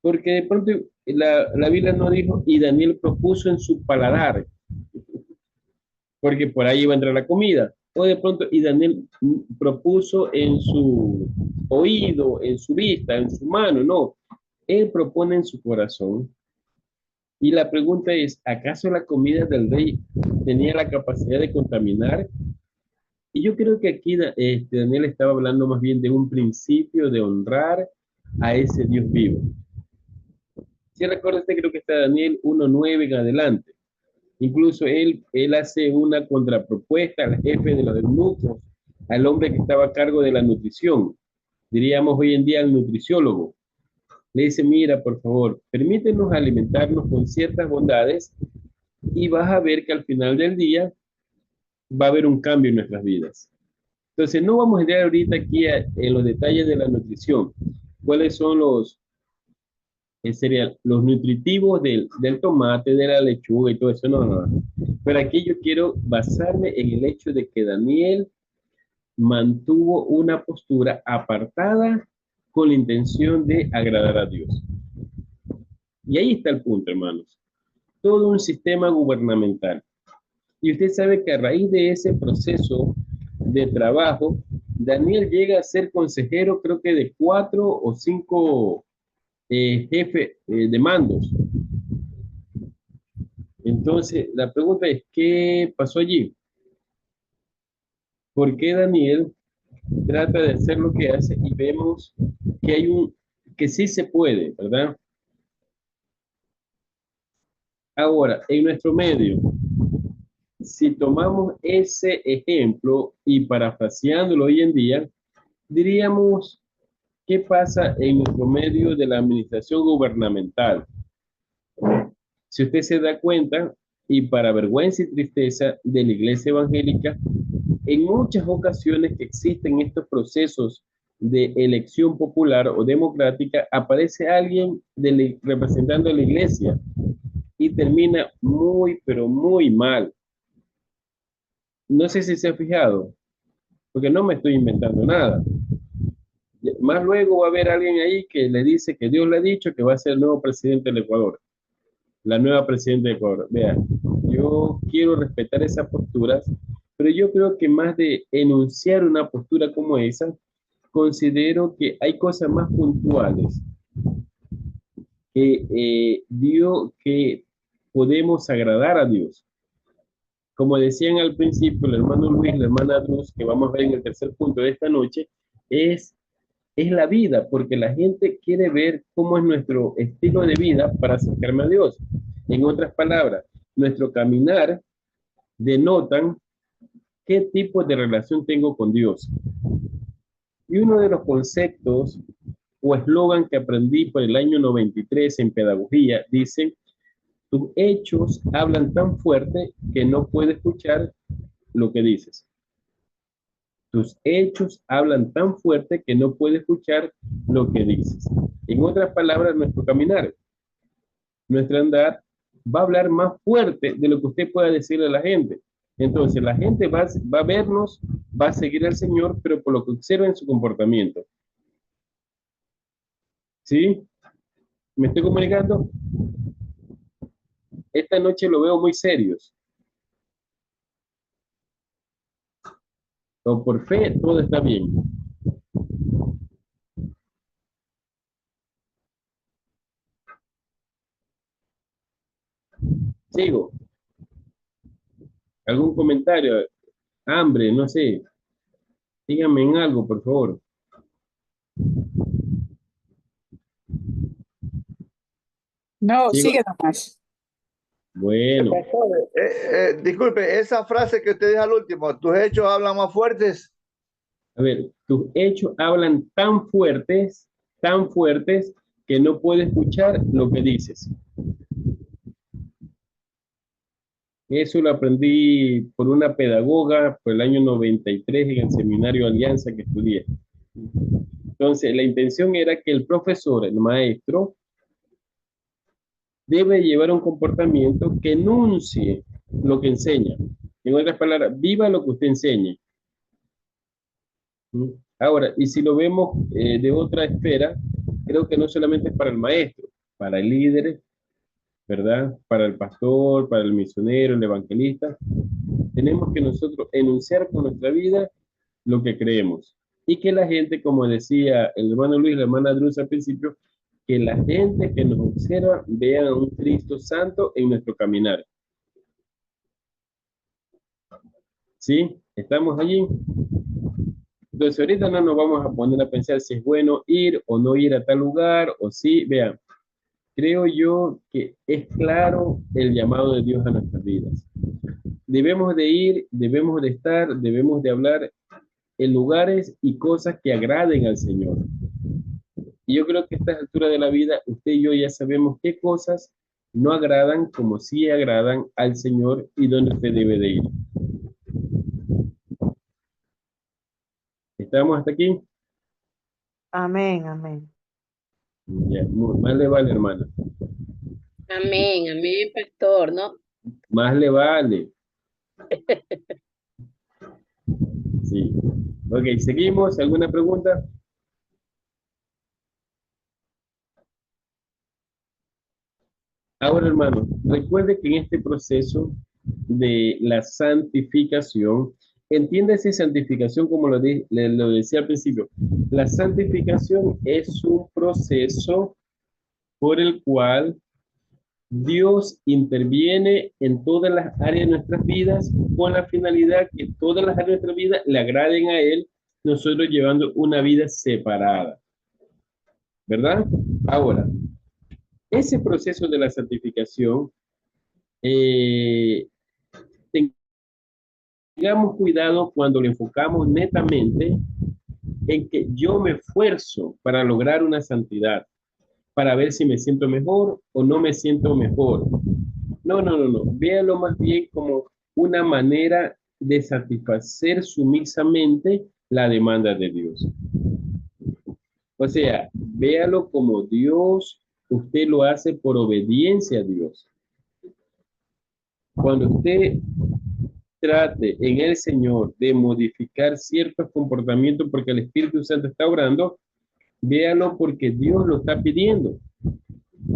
porque de pronto la Biblia no dijo, y Daniel propuso en su paladar. porque por ahí iba a entrar la comida. O de pronto, y Daniel propuso en su oído, en su vista, en su mano, no. Él propone en su corazón. Y la pregunta es, ¿acaso la comida del rey tenía la capacidad de contaminar? Y yo creo que aquí Daniel estaba hablando más bien de un principio de honrar a ese Dios vivo. Si recuerdas, creo que está Daniel 1:9 en adelante. Incluso él hace una contrapropuesta al jefe de los eunucos, al hombre que estaba a cargo de la nutrición, diríamos hoy en día al nutriciólogo. Le dice, mira, por favor, permítenos alimentarnos con ciertas bondades y vas a ver que al final del día va a haber un cambio en nuestras vidas. Entonces, no vamos a entrar ahorita aquí en los detalles de la nutrición. ¿Cuáles son serían los nutritivos del tomate, de la lechuga y todo eso? No. Pero aquí yo quiero basarme en el hecho de que Daniel mantuvo una postura apartada con la intención de agradar a Dios. Y ahí está el punto, hermanos. Todo un sistema gubernamental. Y usted sabe que a raíz de ese proceso de trabajo, Daniel llega a ser consejero, creo que de 4 o 5 jefes de mandos. Entonces, la pregunta es, ¿qué pasó allí? ¿Por qué Daniel trata de hacer lo que hace y vemos que que sí se puede, ¿verdad? Ahora, en nuestro medio, si tomamos ese ejemplo y parafraseándolo hoy en día, diríamos, ¿qué pasa en nuestro medio de la administración gubernamental? Si usted se da cuenta, y para vergüenza y tristeza de la iglesia evangélica, en muchas ocasiones que existen estos procesos de elección popular o democrática, aparece alguien representando a la iglesia y termina muy, pero muy mal. No sé si se ha fijado, porque no me estoy inventando nada. Más luego va a haber alguien ahí que le dice que Dios le ha dicho que va a ser el nuevo presidente del Ecuador, la nueva presidenta del Ecuador. Vean, yo quiero respetar esas posturas, pero yo creo que más de enunciar una postura como esa, considero que hay cosas más puntuales que podemos agradar a Dios. Como decían al principio el hermano Luis, la hermana Luz, que vamos a ver en el tercer punto de esta noche, es la vida, porque la gente quiere ver cómo es nuestro estilo de vida para acercarme a Dios. En otras palabras, nuestro caminar denotan qué tipo de relación tengo con Dios. Y uno de los conceptos o eslogan que aprendí por el año 93 en pedagogía dice, tus hechos hablan tan fuerte que no puedo escuchar lo que dices. Tus hechos hablan tan fuerte que no puedo escuchar lo que dices. En otras palabras, nuestro caminar, nuestro andar, va a hablar más fuerte de lo que usted pueda decirle a la gente. Entonces, la gente va a vernos, va a seguir al Señor, pero por lo que observa en su comportamiento. ¿Sí? ¿Me estoy comunicando? Esta noche lo veo muy serios. O por fe, todo está bien. Sigo. ¿Algún comentario? Hambre, no sé. Díganme en algo, por favor. No, Sigo. sigue nomás. Bueno, Disculpe, esa frase que usted dijo al último, tus hechos hablan más fuertes. a ver, tus hechos hablan tan fuertes, que no puedo escuchar lo que dices. Eso lo aprendí por una pedagoga por el año 93 en el seminario Alianza que estudié. Entonces, la intención era que el profesor, el maestro, debe llevar un comportamiento que enuncie lo que enseña. En otras palabras, viva lo que usted enseñe. Ahora, y si lo vemos de otra esfera, creo que no solamente es para el maestro, para el líder, ¿verdad? Para el pastor, para el misionero, el evangelista. tenemos que nosotros enunciar con nuestra vida lo que creemos. Y que la gente, como decía el hermano Luis, la hermana Drus al principio, que la gente que nos observa vea a un Cristo santo en nuestro caminar. ¿Sí? ¿Estamos allí? Entonces ahorita no nos vamos a poner a pensar si es bueno ir o no ir a tal lugar, o sí, vean, creo yo que es claro el llamado de Dios a nuestras vidas. Debemos de ir, debemos de estar, debemos de hablar en lugares y cosas que agraden al Señor. Y yo creo que a esta altura de la vida, usted y yo ya sabemos qué cosas no agradan como sí agradan al Señor y dónde usted debe de ir. ¿Estamos hasta aquí? Amén, amén. Ya, más le vale, hermana. Amén, amén, pastor, ¿no? Más le vale. Sí. Ok, seguimos. ¿Alguna pregunta? Ahora, hermano, recuerde que en este proceso de la santificación, entiéndase santificación como lo decía al principio. La santificación es un proceso por el cual Dios interviene en todas las áreas de nuestras vidas con la finalidad que todas las áreas de nuestra vida le agraden a Él, nosotros llevando una vida separada. ¿Verdad? Ahora, ese proceso de la santificación, tengamos cuidado cuando lo enfocamos netamente en que yo me esfuerzo para lograr una santidad, para ver si me siento mejor o no me siento mejor. No, no, no, no. Véalo más bien como una manera de satisfacer sumisamente la demanda de Dios. O sea, véalo como Dios, usted lo hace por obediencia a Dios. Cuando usted trate en el Señor de modificar ciertos comportamientos porque el Espíritu Santo está obrando, véalo porque Dios lo está pidiendo,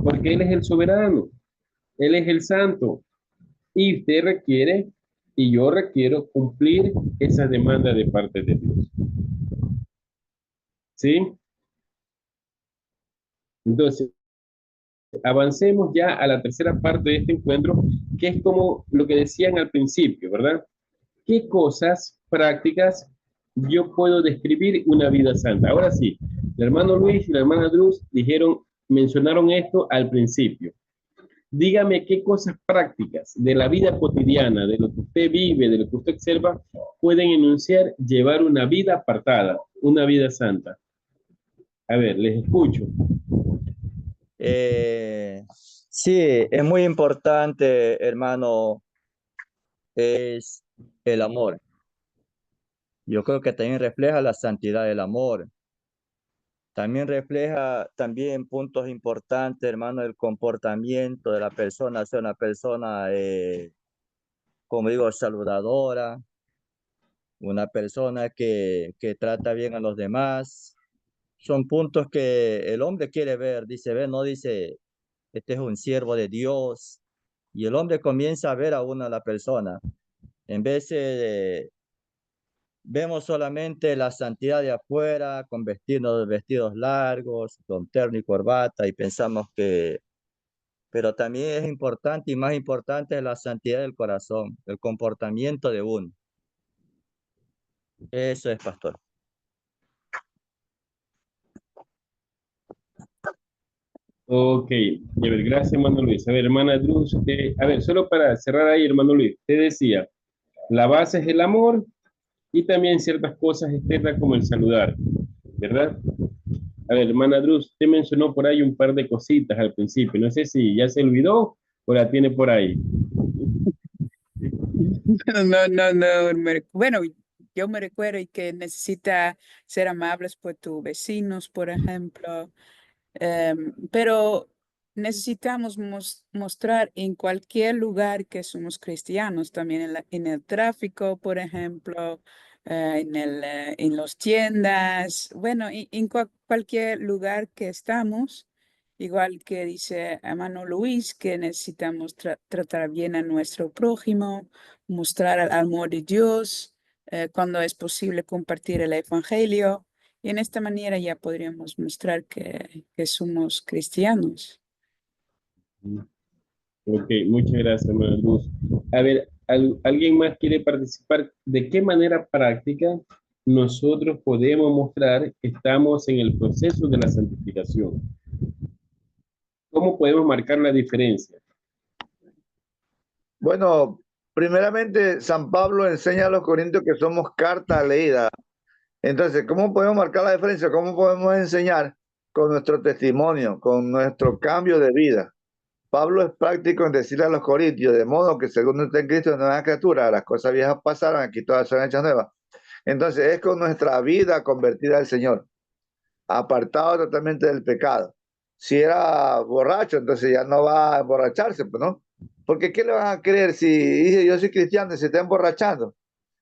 porque Él es el soberano, Él es el santo, y usted requiere, y yo requiero cumplir esa demanda de parte de Dios. ¿Sí? Entonces, avancemos ya a la tercera parte de este encuentro, que es como lo que decían al principio, ¿verdad? ¿Qué cosas prácticas yo puedo describir una vida santa? Ahora sí, el hermano Luis y la hermana Drus mencionaron esto al principio. Dígame qué cosas prácticas de la vida cotidiana, de lo que usted vive, de lo que usted observa, pueden enunciar llevar una vida apartada, una vida santa. A ver, les escucho. Sí, es muy importante, hermano, es el amor. Yo creo que también refleja la santidad del amor. También refleja también puntos importantes, hermano, el comportamiento de la persona, ser una persona, como digo, saludadora, una persona que trata bien a los demás. Son puntos que el hombre quiere ver, dice, ve, no dice, este es un siervo de Dios. Y el hombre comienza a ver a una la persona. En vez de, vemos solamente la santidad de afuera, con vestidos largos, con terno y corbata, y pensamos que, pero también es importante y más importante es la santidad del corazón, el comportamiento de uno. Eso es, pastor. Ok, a ver, gracias, hermano Luis. A ver, hermana Drus, a ver, solo para cerrar ahí, hermano Luis, usted decía, la base es el amor y también ciertas cosas externas como el saludar, ¿verdad? A ver, hermana Drus, usted mencionó por ahí un par de cositas al principio. No sé si ya se olvidó o la tiene por ahí. No. Bueno, yo me recuerdo y que necesita ser amables por tus vecinos, por ejemplo. Pero necesitamos mostrar en cualquier lugar que somos cristianos, también en el tráfico, por ejemplo, en las tiendas, bueno, en cualquier lugar que estamos, igual que dice hermano Luis, que necesitamos tratar bien a nuestro prójimo, mostrar el amor de Dios, cuando es posible compartir el evangelio. Y en esta manera ya podríamos mostrar que somos cristianos. Ok, muchas gracias, hermana Luz. A ver, ¿alguien más quiere participar? ¿De qué manera práctica nosotros podemos mostrar que estamos en el proceso de la santificación? ¿Cómo podemos marcar la diferencia? Bueno, primeramente, San Pablo enseña a los corintios que somos carta leída. Entonces, ¿cómo podemos marcar la diferencia? ¿Cómo podemos enseñar? Con nuestro testimonio, con nuestro cambio de vida. Pablo es práctico en decirle a los corintios, de modo que según está en Cristo, nueva criatura, las cosas viejas pasaron, aquí todas son hechas nuevas. Entonces, es con nuestra vida convertida al Señor, apartado totalmente del pecado. Si era borracho, entonces ya no va a emborracharse, pues, ¿no? Porque ¿qué le van a creer si dice yo soy cristiano y se está emborrachando?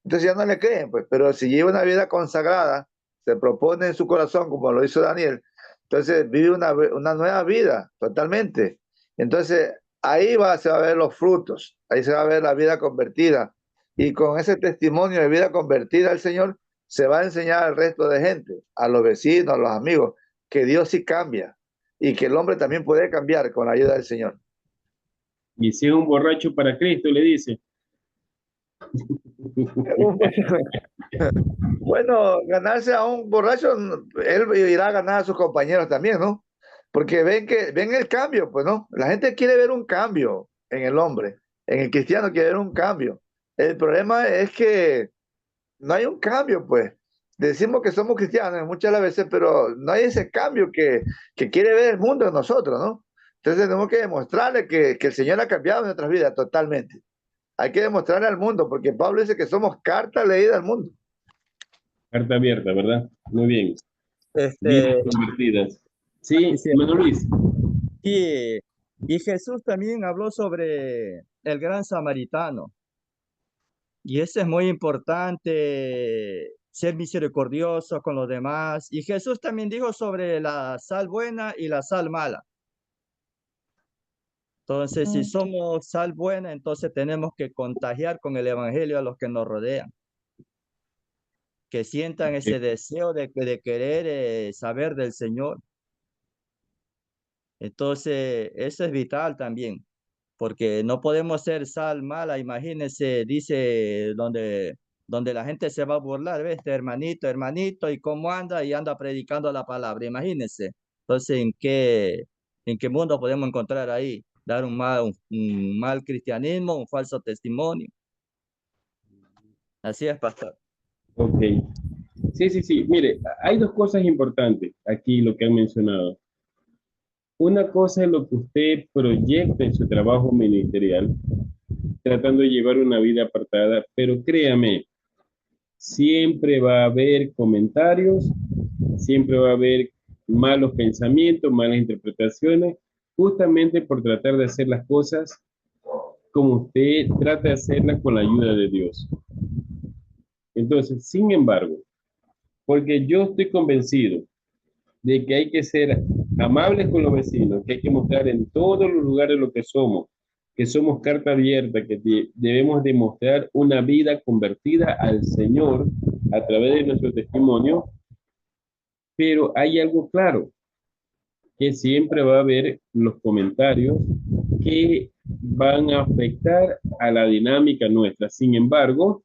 Entonces ya no le creen, pues. Pero si lleva una vida consagrada, se propone en su corazón, como lo hizo Daniel, entonces vive una nueva vida totalmente. Entonces ahí se va a ver los frutos, ahí se va a ver la vida convertida. Y con ese testimonio de vida convertida al Señor, se va a enseñar al resto de gente, a los vecinos, a los amigos, que Dios sí cambia y que el hombre también puede cambiar con la ayuda del Señor. Y si es un borracho para Cristo, le dice. Bueno, ganarse a un borracho, él irá a ganar a sus compañeros también, ¿no? Porque ven el cambio, pues, ¿no? La gente quiere ver un cambio en el hombre, en el cristiano quiere ver un cambio. El problema es que no hay un cambio, pues. Decimos que somos cristianos muchas las veces, pero no hay ese cambio que quiere ver el mundo en nosotros, ¿no? Entonces tenemos que demostrarle que el Señor ha cambiado nuestras vidas totalmente. Hay que demostrarle al mundo, porque Pablo dice que somos carta leída al mundo. Carta abierta, ¿verdad? Muy bien. Vidas Este, convertidas. Sí, sí, hermano Luis. y Jesús también habló sobre el gran samaritano. Y eso es muy importante, ser misericordioso con los demás. Y Jesús también dijo sobre la sal buena y la sal mala. Entonces, si somos sal buena, entonces tenemos que contagiar con el evangelio a los que nos rodean, que sientan ese deseo de querer saber del Señor. Entonces, eso es vital también, porque no podemos ser sal mala. Imagínense, dice donde la gente se va a burlar, ¿ves? Este hermanito, y cómo anda, y anda predicando la palabra. Imagínense. Entonces, ¿en qué mundo podemos encontrar ahí? Dar un mal cristianismo, un falso testimonio. Así es, pastor. Ok. Sí. Mire, hay dos cosas importantes aquí, lo que han mencionado. Una cosa es lo que usted proyecta en su trabajo ministerial, tratando de llevar una vida apartada, pero créame, siempre va a haber comentarios, siempre va a haber malos pensamientos, malas interpretaciones, justamente por tratar de hacer las cosas como usted trata de hacerlas con la ayuda de Dios. Entonces, sin embargo, porque yo estoy convencido de que hay que ser amables con los vecinos, que hay que mostrar en todos los lugares lo que somos carta abierta, que debemos demostrar una vida convertida al Señor a través de nuestro testimonio, pero hay algo claro, que siempre va a haber los comentarios que van a afectar a la dinámica nuestra. Sin embargo,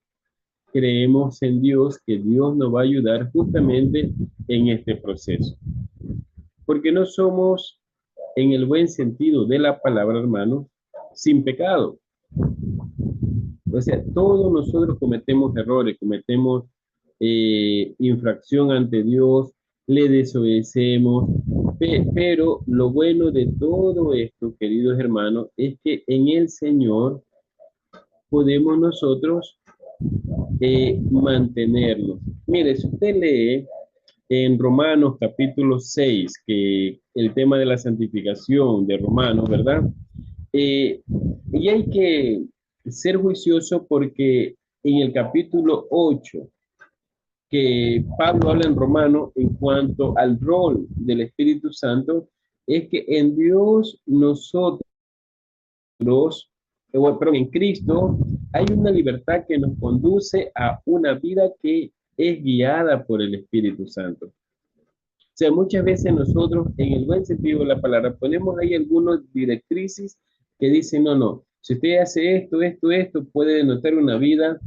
creemos en Dios, que Dios nos va a ayudar justamente en este proceso. Porque no somos, en el buen sentido de la palabra, hermano, sin pecado. O sea, todos nosotros cometemos errores, cometemos infracción ante Dios, le desobedecemos, pero lo bueno de todo esto, queridos hermanos, es que en el Señor podemos nosotros mantenernos. Mire, si usted lee en Romanos capítulo 6, que el tema de la santificación de Romanos, ¿verdad? Y hay que ser juicioso porque en el capítulo 8, que Pablo habla en Romano en cuanto al rol del Espíritu Santo, es que en Dios nosotros, perdón, en Cristo, hay una libertad que nos conduce a una vida que es guiada por el Espíritu Santo. O sea, muchas veces nosotros, en el buen sentido de la palabra, ponemos ahí algunas directrices que dicen, no, si usted hace esto, puede denotar una vida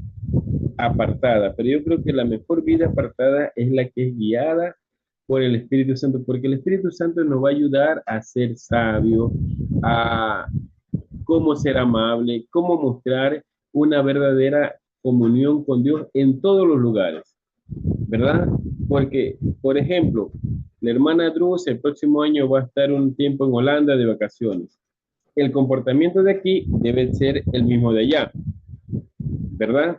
apartada, pero yo creo que la mejor vida apartada es la que es guiada por el Espíritu Santo, porque el Espíritu Santo nos va a ayudar a ser sabio, a cómo ser amable, cómo mostrar una verdadera comunión con Dios en todos los lugares, ¿verdad? Porque, por ejemplo, la hermana Drus el próximo año va a estar un tiempo en Holanda de vacaciones. El comportamiento de aquí debe ser el mismo de allá, ¿verdad?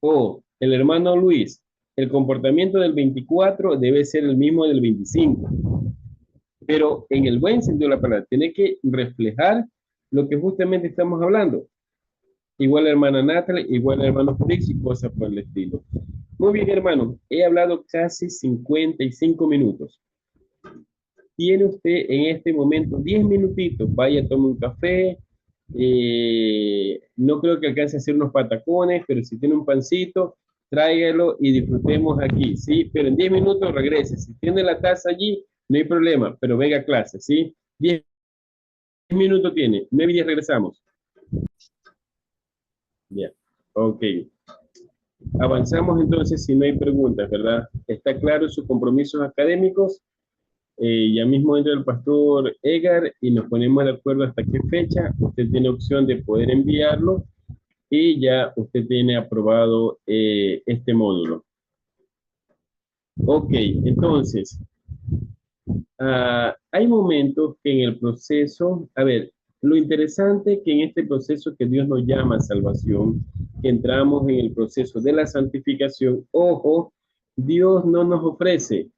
O el hermano Luis, el comportamiento del 24 debe ser el mismo del 25. Pero en el buen sentido de la palabra, tiene que reflejar lo que justamente estamos hablando. Igual la hermana Natalie, igual el hermano Felix y cosas por el estilo. Muy bien, hermano, he hablado casi 55 minutos. Tiene usted en este momento 10 minutitos, vaya, tome un café, no creo que alcance a hacer unos patacones, pero si tiene un pancito, tráigalo y disfrutemos aquí, ¿sí? Pero en 10 minutos regrese. Si tiene la taza allí, no hay problema, pero venga a clase, ¿sí? 10 minutos tiene, 9 y 10 regresamos. Ya, ok. Avanzamos entonces si no hay preguntas, ¿verdad? ¿Está claro sus compromisos académicos? Ya mismo entra el pastor Edgar y nos ponemos de acuerdo hasta qué fecha. Usted tiene opción de poder enviarlo y ya usted tiene aprobado este módulo. Ok, entonces, hay momentos que en el proceso, a ver, lo interesante que en este proceso que Dios nos llama a salvación, que entramos en el proceso de la santificación, ojo, Dios no nos ofrece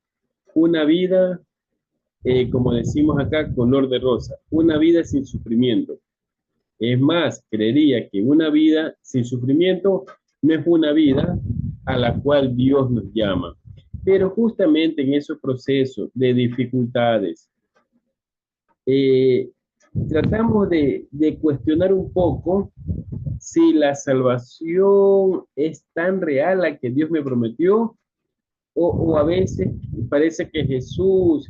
una vida, como decimos acá, color de rosa, una vida sin sufrimiento. Es más, creería que una vida sin sufrimiento no es una vida a la cual Dios nos llama. Pero justamente en esos procesos de dificultades, tratamos de cuestionar un poco si la salvación es tan real la que Dios me prometió, o a veces parece que Jesús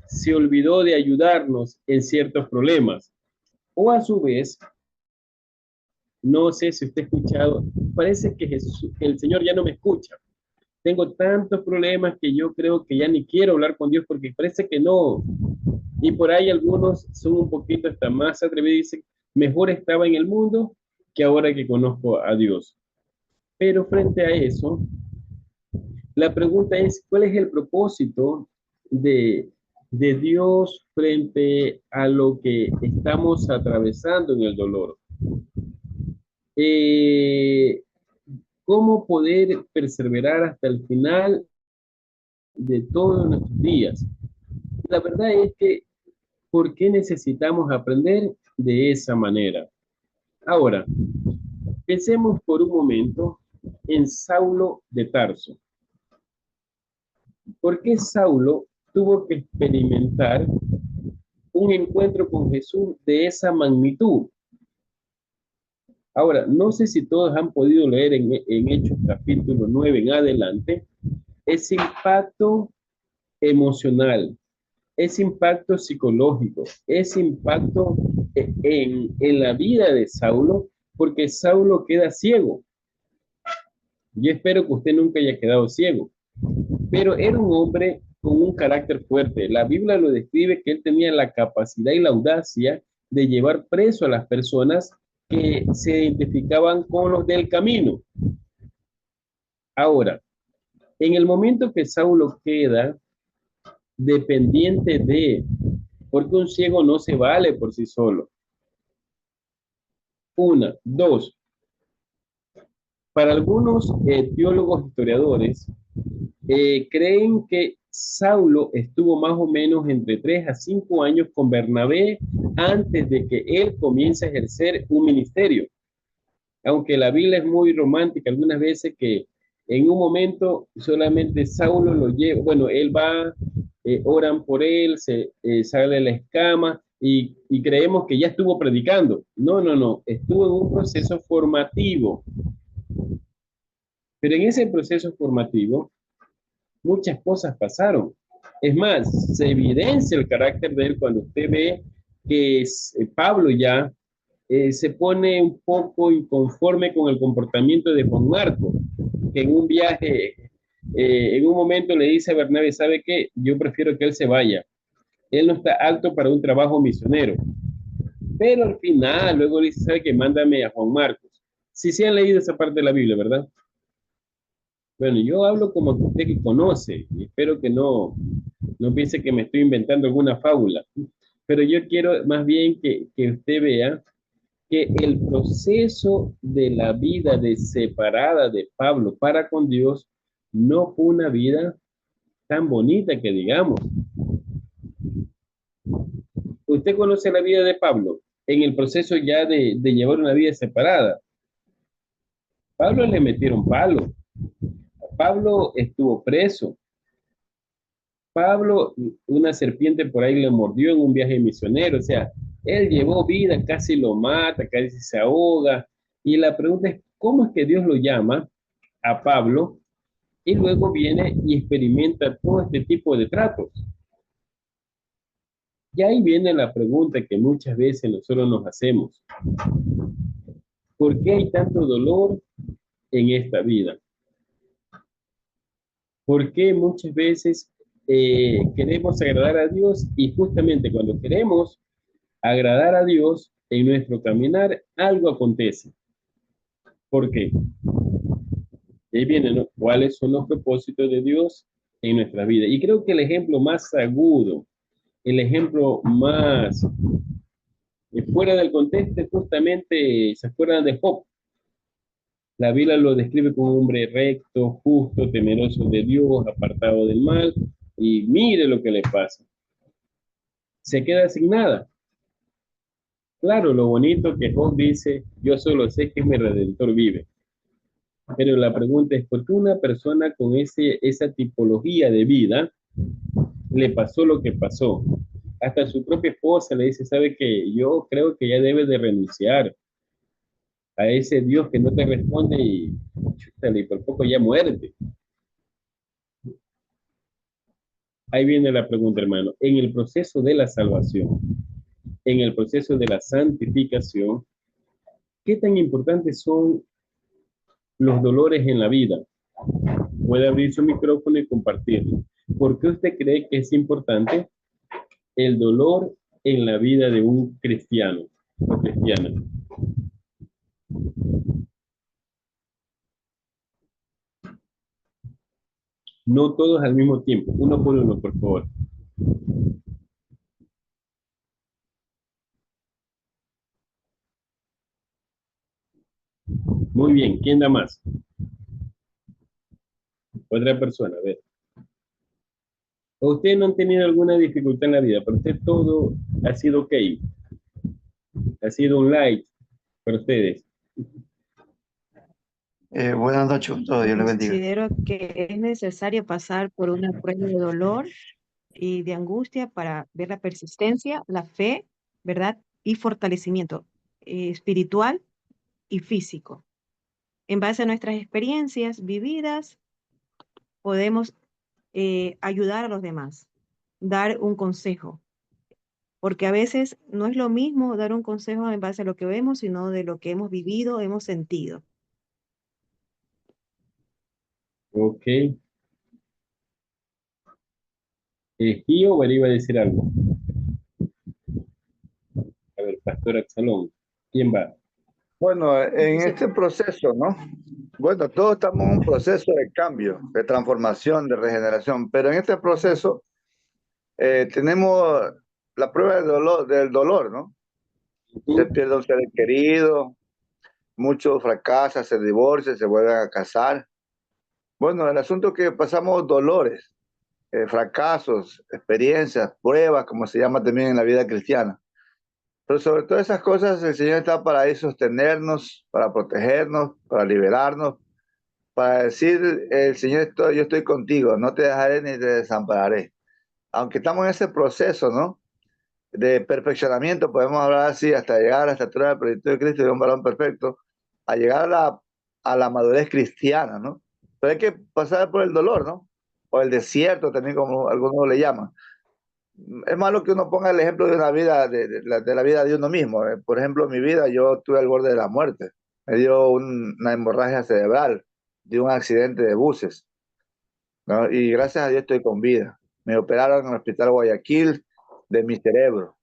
se olvidó de ayudarnos en ciertos problemas. O a su vez, no sé si usted ha escuchado, parece que el Señor ya no me escucha. Tengo tantos problemas que yo creo que ya ni quiero hablar con Dios porque parece que no. Y por ahí algunos son un poquito hasta más atrevidos y dicen, mejor estaba en el mundo que ahora que conozco a Dios. Pero frente a eso, la pregunta es, ¿cuál es el propósito de Dios frente a lo que estamos atravesando en el dolor? ¿Cómo poder perseverar hasta el final de todos nuestros días? La verdad es que, ¿por qué necesitamos aprender de esa manera? Ahora, pensemos por un momento en Saulo de Tarso. ¿Por qué Saulo tuvo que experimentar un encuentro con Jesús de esa magnitud? Ahora, no sé si todos han podido leer en Hechos capítulo 9 en adelante, ese impacto emocional, ese impacto psicológico, ese impacto en la vida de Saulo, porque Saulo queda ciego. Yo espero que usted nunca haya quedado ciego, pero era un hombre con un carácter fuerte. La Biblia lo describe que él tenía la capacidad y la audacia de llevar preso a las personas que se identificaban con los del camino. Ahora, en el momento que Saulo queda dependiente porque un ciego no se vale por sí solo. Una, dos. Para algunos teólogos historiadores, creen que Saulo estuvo más o menos entre 3 a 5 años con Bernabé antes de que él comience a ejercer un ministerio. Aunque la Biblia es muy romántica, algunas veces que en un momento solamente Saulo lo lleva, bueno, él va oran por él, sale la escama y creemos que ya estuvo predicando. No, no, no, estuvo en un proceso formativo. Pero en ese proceso formativo, muchas cosas pasaron. Es más, se evidencia el carácter de él cuando usted ve que Pablo ya se pone un poco inconforme con el comportamiento de Juan Marcos, que en un viaje, en un momento le dice a Bernabé, ¿sabe qué? Yo prefiero que él se vaya. Él no está apto para un trabajo misionero. Pero al final, luego le dice, ¿sabe qué? Mándame a Juan Marcos. Sí, sí han leído esa parte de la Biblia, ¿verdad? Bueno, yo hablo como que usted que conoce, y espero que no piense que me estoy inventando alguna fábula, pero yo quiero más bien que usted vea que el proceso de la vida de separada de Pablo para con Dios no fue una vida tan bonita que digamos. Usted conoce la vida de Pablo en el proceso ya de llevar una vida separada. Pablo le metieron palo. Pablo estuvo preso. Pablo, una serpiente por ahí le mordió en un viaje misionero. O sea, él llevó vida, casi lo mata, casi se ahoga. Y la pregunta es, ¿cómo es que Dios lo llama a Pablo y luego viene y experimenta todo este tipo de tratos? Y ahí viene la pregunta que muchas veces nosotros nos hacemos. ¿Por qué hay tanto dolor en esta vida? ¿Por qué muchas veces queremos agradar a Dios y justamente cuando queremos agradar a Dios en nuestro caminar, algo acontece? ¿Por qué? Y ahí viene, ¿no? ¿Cuáles son los propósitos de Dios en nuestra vida? Y creo que el ejemplo más agudo, el ejemplo más fuera del contexto es justamente, ¿se acuerdan de Job? La Biblia lo describe como un hombre recto, justo, temeroso de Dios, apartado del mal, y mire lo que le pasa. Se queda sin nada. Claro, lo bonito que Job dice, yo solo sé que mi Redentor vive. Pero la pregunta es, ¿por qué una persona con esa tipología de vida le pasó lo que pasó? Hasta su propia esposa le dice, ¿sabe qué? Yo creo que ya debe de renunciar a ese Dios que no te responde y chútale, y por poco ya muerte. Ahí viene la pregunta, hermano. En el proceso de la salvación, en el proceso de la santificación, ¿qué tan importantes son los dolores en la vida? Puede abrir su micrófono y compartirlo. ¿Por qué usted cree que es importante el dolor en la vida de un cristiano o cristiana? No todos al mismo tiempo, uno por uno, por favor. Muy bien, ¿quién da más? Otra persona, a ver. ¿O ustedes no han tenido alguna dificultad en la vida? Para usted todo ha sido ok. Ha sido un like para ustedes. Buenas noches, todo Dios les bendiga. Considero que es necesario pasar por una prueba de dolor y de angustia para ver la persistencia, la fe, ¿verdad? Y fortalecimiento espiritual y físico. En base a nuestras experiencias vividas, podemos ayudar a los demás, dar un consejo, porque a veces no es lo mismo dar un consejo en base a lo que vemos, sino de lo que hemos vivido, hemos sentido. Ok. Gio, iba a decir algo. A ver, Pastor Axalón, ¿quién va? Bueno, en este proceso, ¿no? Bueno, todos estamos en un proceso de cambio, de transformación, de regeneración, pero en este proceso tenemos la prueba del dolor, ¿no? Se pierde un ser querido, muchos fracasan, se divorcian, se vuelven a casar. Bueno, el asunto es que pasamos dolores, fracasos, experiencias, pruebas, como se llama también en la vida cristiana. Pero sobre todas esas cosas, el Señor está para ahí sostenernos, para protegernos, para liberarnos, para decir, el Señor, yo estoy contigo, no te dejaré ni te desampararé. aunque estamos en ese proceso, ¿no? De perfeccionamiento, podemos hablar así, hasta llegar a la estatura del plenitud de Cristo y de un varón perfecto, a llegar a la madurez cristiana, ¿no? Pero hay que pasar por el dolor, ¿no? O el desierto también, como algunos le llaman. Es malo que uno ponga el ejemplo de una vida, de la vida de uno mismo. Por ejemplo, en mi vida yo estuve al borde de la muerte. Me dio una hemorragia cerebral de un accidente de buses, ¿no? Y gracias a Dios estoy con vida. Me operaron en el hospital Guayaquil de mi cerebro,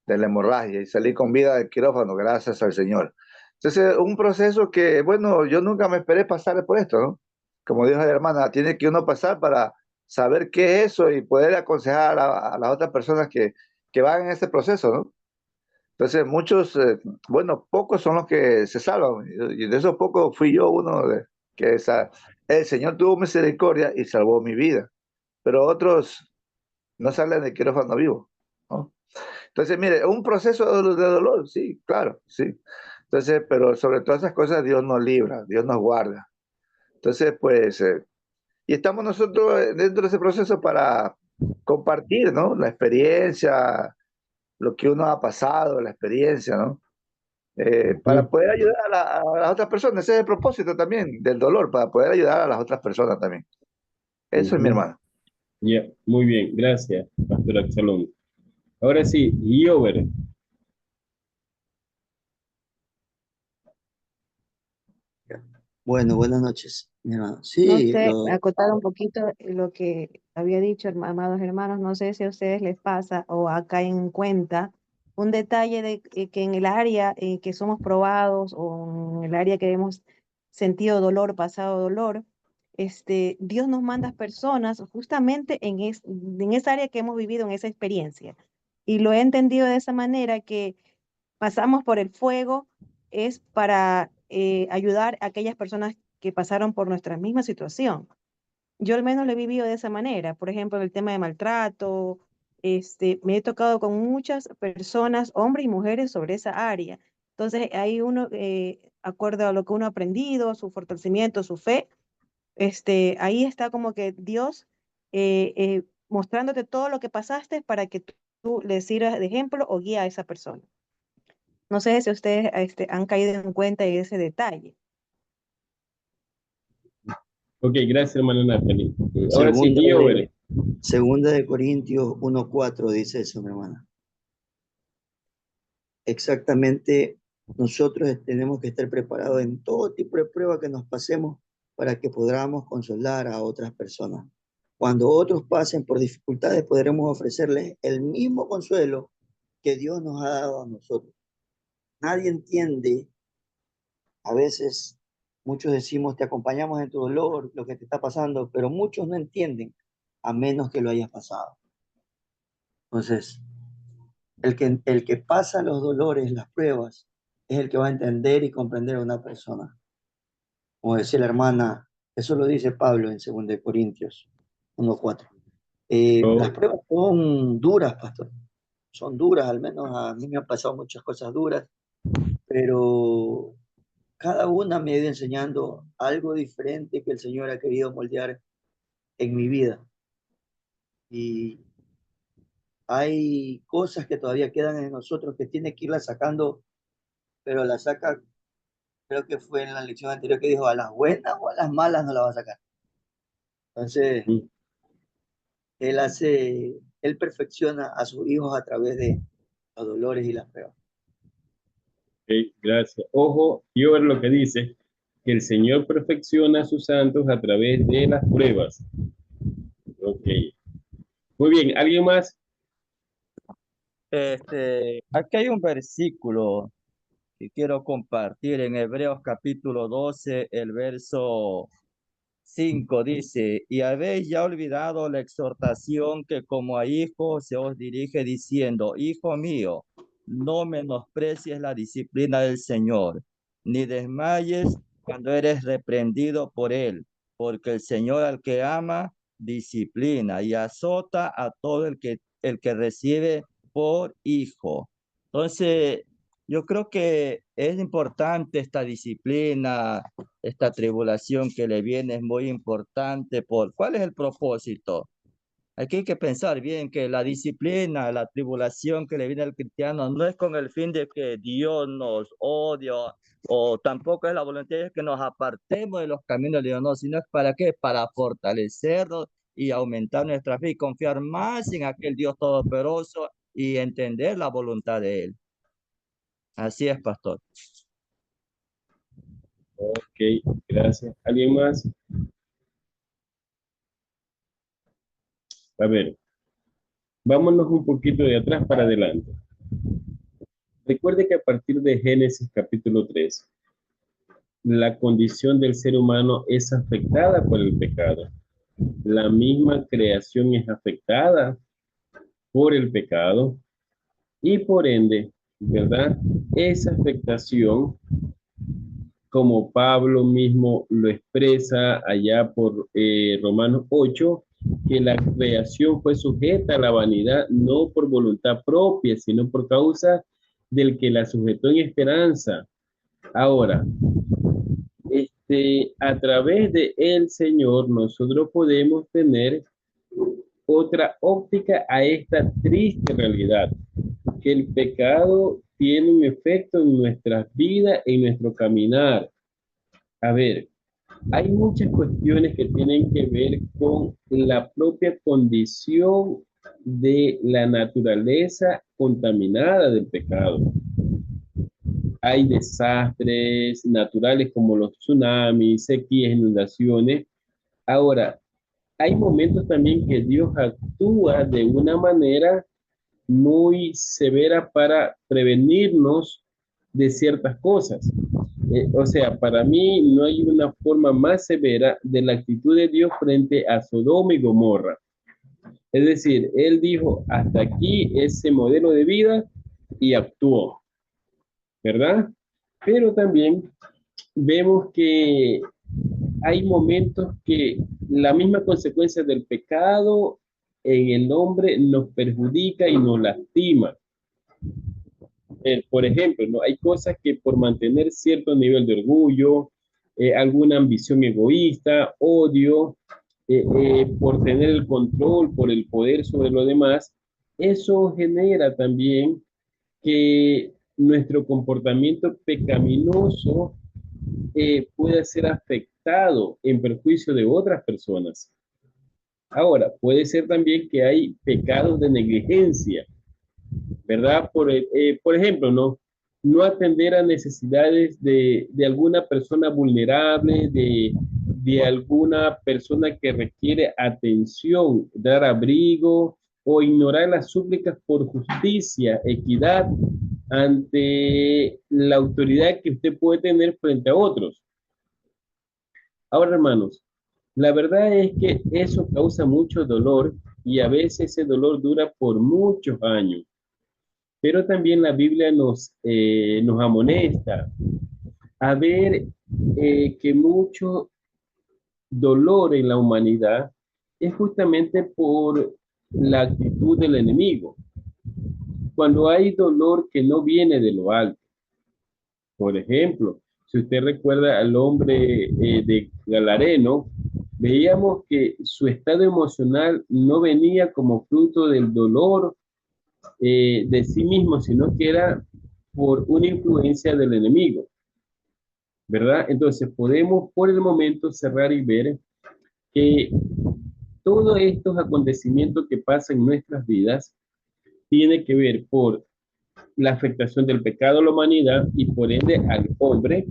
de la hemorragia, y salí con vida del quirófano, gracias al Señor. Entonces, un proceso que, bueno, yo nunca me esperé pasar por esto, ¿no? Como dijo la hermana, tiene que uno pasar para saber qué es eso y poder aconsejar a las otras personas que van en ese proceso, ¿no? Entonces, muchos, bueno, pocos son los que se salvan, y de esos pocos fui yo uno de que el Señor tuvo misericordia y salvó mi vida, pero otros no salen de quirófano vivo, ¿no? Entonces, mire, un proceso de dolor, sí, claro, sí. Entonces, pero sobre todas esas cosas Dios nos libra, Dios nos guarda. Entonces, pues, y estamos nosotros dentro de ese proceso para compartir, ¿no? La experiencia, lo que uno ha pasado, la experiencia, ¿no? Para poder ayudar a las otras personas. Ese es el propósito también del dolor, para poder ayudar a las otras personas también. Eso es mi hermano. Ya, muy bien, gracias, Pastor Absalón. Ahora sí, Giober. Bueno, buenas noches, mi hermano. No Sí, sé, acotar un poquito lo que había dicho, amados hermanos, no sé si a ustedes les pasa o acá en cuenta un detalle de que en el área que somos probados o en el área que hemos sentido dolor, pasado dolor, Dios nos manda personas justamente en esa área que hemos vivido, en esa experiencia. Y lo he entendido de esa manera que pasamos por el fuego es para ayudar a aquellas personas que pasaron por nuestra misma situación. Yo al menos lo he vivido de esa manera. Por ejemplo, en el tema de maltrato, me he tocado con muchas personas, hombres y mujeres, sobre esa área. Entonces, ahí uno, acuerdo a lo que uno ha aprendido, su fortalecimiento, su fe, ahí está como que Dios mostrándote todo lo que pasaste para que tú le sirvas de ejemplo o guía a esa persona. No sé si ustedes han caído en cuenta de ese detalle. Ok, gracias, hermana Natalie. Ahora sí, segunda Giober. segunda de Corintios 1:4 dice eso, mi hermana. Exactamente, nosotros tenemos que estar preparados en todo tipo de prueba que nos pasemos para que podamos consolar a otras personas. Cuando otros pasen por dificultades, podremos ofrecerles el mismo consuelo que Dios nos ha dado a nosotros. Nadie entiende, a veces muchos decimos, te acompañamos en tu dolor, lo que te está pasando, pero muchos no entienden a menos que lo hayas pasado. Entonces, el que pasa los dolores, las pruebas, es el que va a entender y comprender a una persona. Como decía la hermana, eso lo dice Pablo en 2 Corintios 1:4. Las pruebas son duras, pastor. Son duras, al menos a mí me han pasado muchas cosas duras, pero cada una me ha ido enseñando algo diferente que el Señor ha querido moldear en mi vida. Y hay cosas que todavía quedan en nosotros que tiene que irlas sacando, pero las saca, creo que fue en la lección anterior que dijo, a las buenas o a las malas no la va a sacar. Entonces, él perfecciona a sus hijos a través de los dolores y las pruebas. Ok, gracias. Ojo, Giober lo que dice, que el Señor perfecciona a sus santos a través de las pruebas. Ok. Muy bien, ¿alguien más? Aquí hay un versículo que quiero compartir en Hebreos capítulo 12, el verso 5 dice, y habéis ya olvidado la exhortación que como a hijos se os dirige diciendo, hijo mío, no menosprecies la disciplina del Señor, ni desmayes cuando eres reprendido por él, porque el Señor al que ama, disciplina y azota a todo el que recibe por hijo. Entonces, yo creo que es importante esta disciplina, esta tribulación que le viene es muy importante. ¿Cuál es el propósito? Aquí hay que pensar bien que la disciplina, la tribulación que le viene al cristiano no es con el fin de que Dios nos odie o tampoco es la voluntad de que nos apartemos de los caminos de Dios, no, sino es para qué, para fortalecernos y aumentar nuestra fe y confiar más en aquel Dios todopoderoso y entender la voluntad de Él. Así es, pastor. Ok, gracias. ¿Alguien más? A ver, vámonos un poquito de atrás para adelante. Recuerde que a partir de Génesis capítulo 3, la condición del ser humano es afectada por el pecado. La misma creación es afectada por el pecado y por ende, ¿verdad? Esa afectación, como Pablo mismo lo expresa allá por Romanos 8, que la creación fue sujeta a la vanidad no por voluntad propia, sino por causa del que la sujetó en esperanza. Ahora, a través de el Señor, nosotros podemos tener otra óptica a esta triste realidad, que el pecado tiene un efecto en nuestras vidas, en nuestro caminar. A ver, hay muchas cuestiones que tienen que ver con la propia condición de la naturaleza contaminada del pecado. Hay desastres naturales como los tsunamis, sequías, inundaciones. Ahora, hay momentos también que Dios actúa de una manera muy severa para prevenirnos de ciertas cosas. O sea, para mí no hay una forma más severa de la actitud de Dios frente a Sodoma y Gomorra. Es decir, Él dijo, hasta aquí ese modelo de vida y actuó, ¿verdad? Pero también vemos que hay momentos que la misma consecuencia del pecado en el hombre nos perjudica y nos lastima. Por ejemplo, ¿no? Hay cosas que por mantener cierto nivel de orgullo, alguna ambición egoísta, odio, por tener el control, por el poder sobre lo demás, eso genera también que nuestro comportamiento pecaminoso pueda ser afectado en perjuicio de otras personas. Ahora, puede ser también que hay pecados de negligencia, ¿verdad? Por ejemplo, no atender a necesidades de alguna persona vulnerable, de alguna persona que requiere atención, dar abrigo o ignorar las súplicas por justicia, equidad ante la autoridad que usted puede tener frente a otros. Ahora, hermanos, la verdad es que eso causa mucho dolor y a veces ese dolor dura por muchos años. Pero también la Biblia nos amonesta a ver que mucho dolor en la humanidad es justamente por la actitud del enemigo. Cuando hay dolor que no viene de lo alto. Por ejemplo, si usted recuerda al hombre de Galareno, veíamos que su estado emocional no venía como fruto del dolor de sí mismo, sino que era por una influencia del enemigo, ¿verdad? Entonces podemos por el momento cerrar y ver que todos estos acontecimientos que pasan en nuestras vidas tiene que ver por la afectación del pecado a la humanidad y por ende al hombre,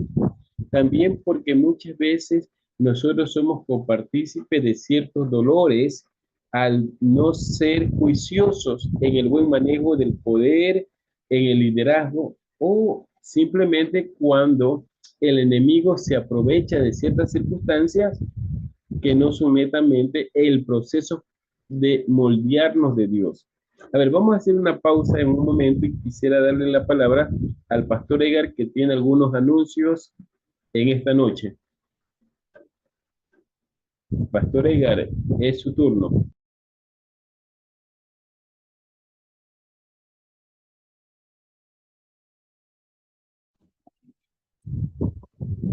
también porque muchas veces nosotros somos copartícipes de ciertos dolores al no ser juiciosos en el buen manejo del poder, en el liderazgo o simplemente cuando el enemigo se aprovecha de ciertas circunstancias que no son netamente el proceso de moldearnos de Dios. A ver, vamos a hacer una pausa en un momento y quisiera darle la palabra al pastor Edgar que tiene algunos anuncios en esta noche. Pastor Edgar, es su turno.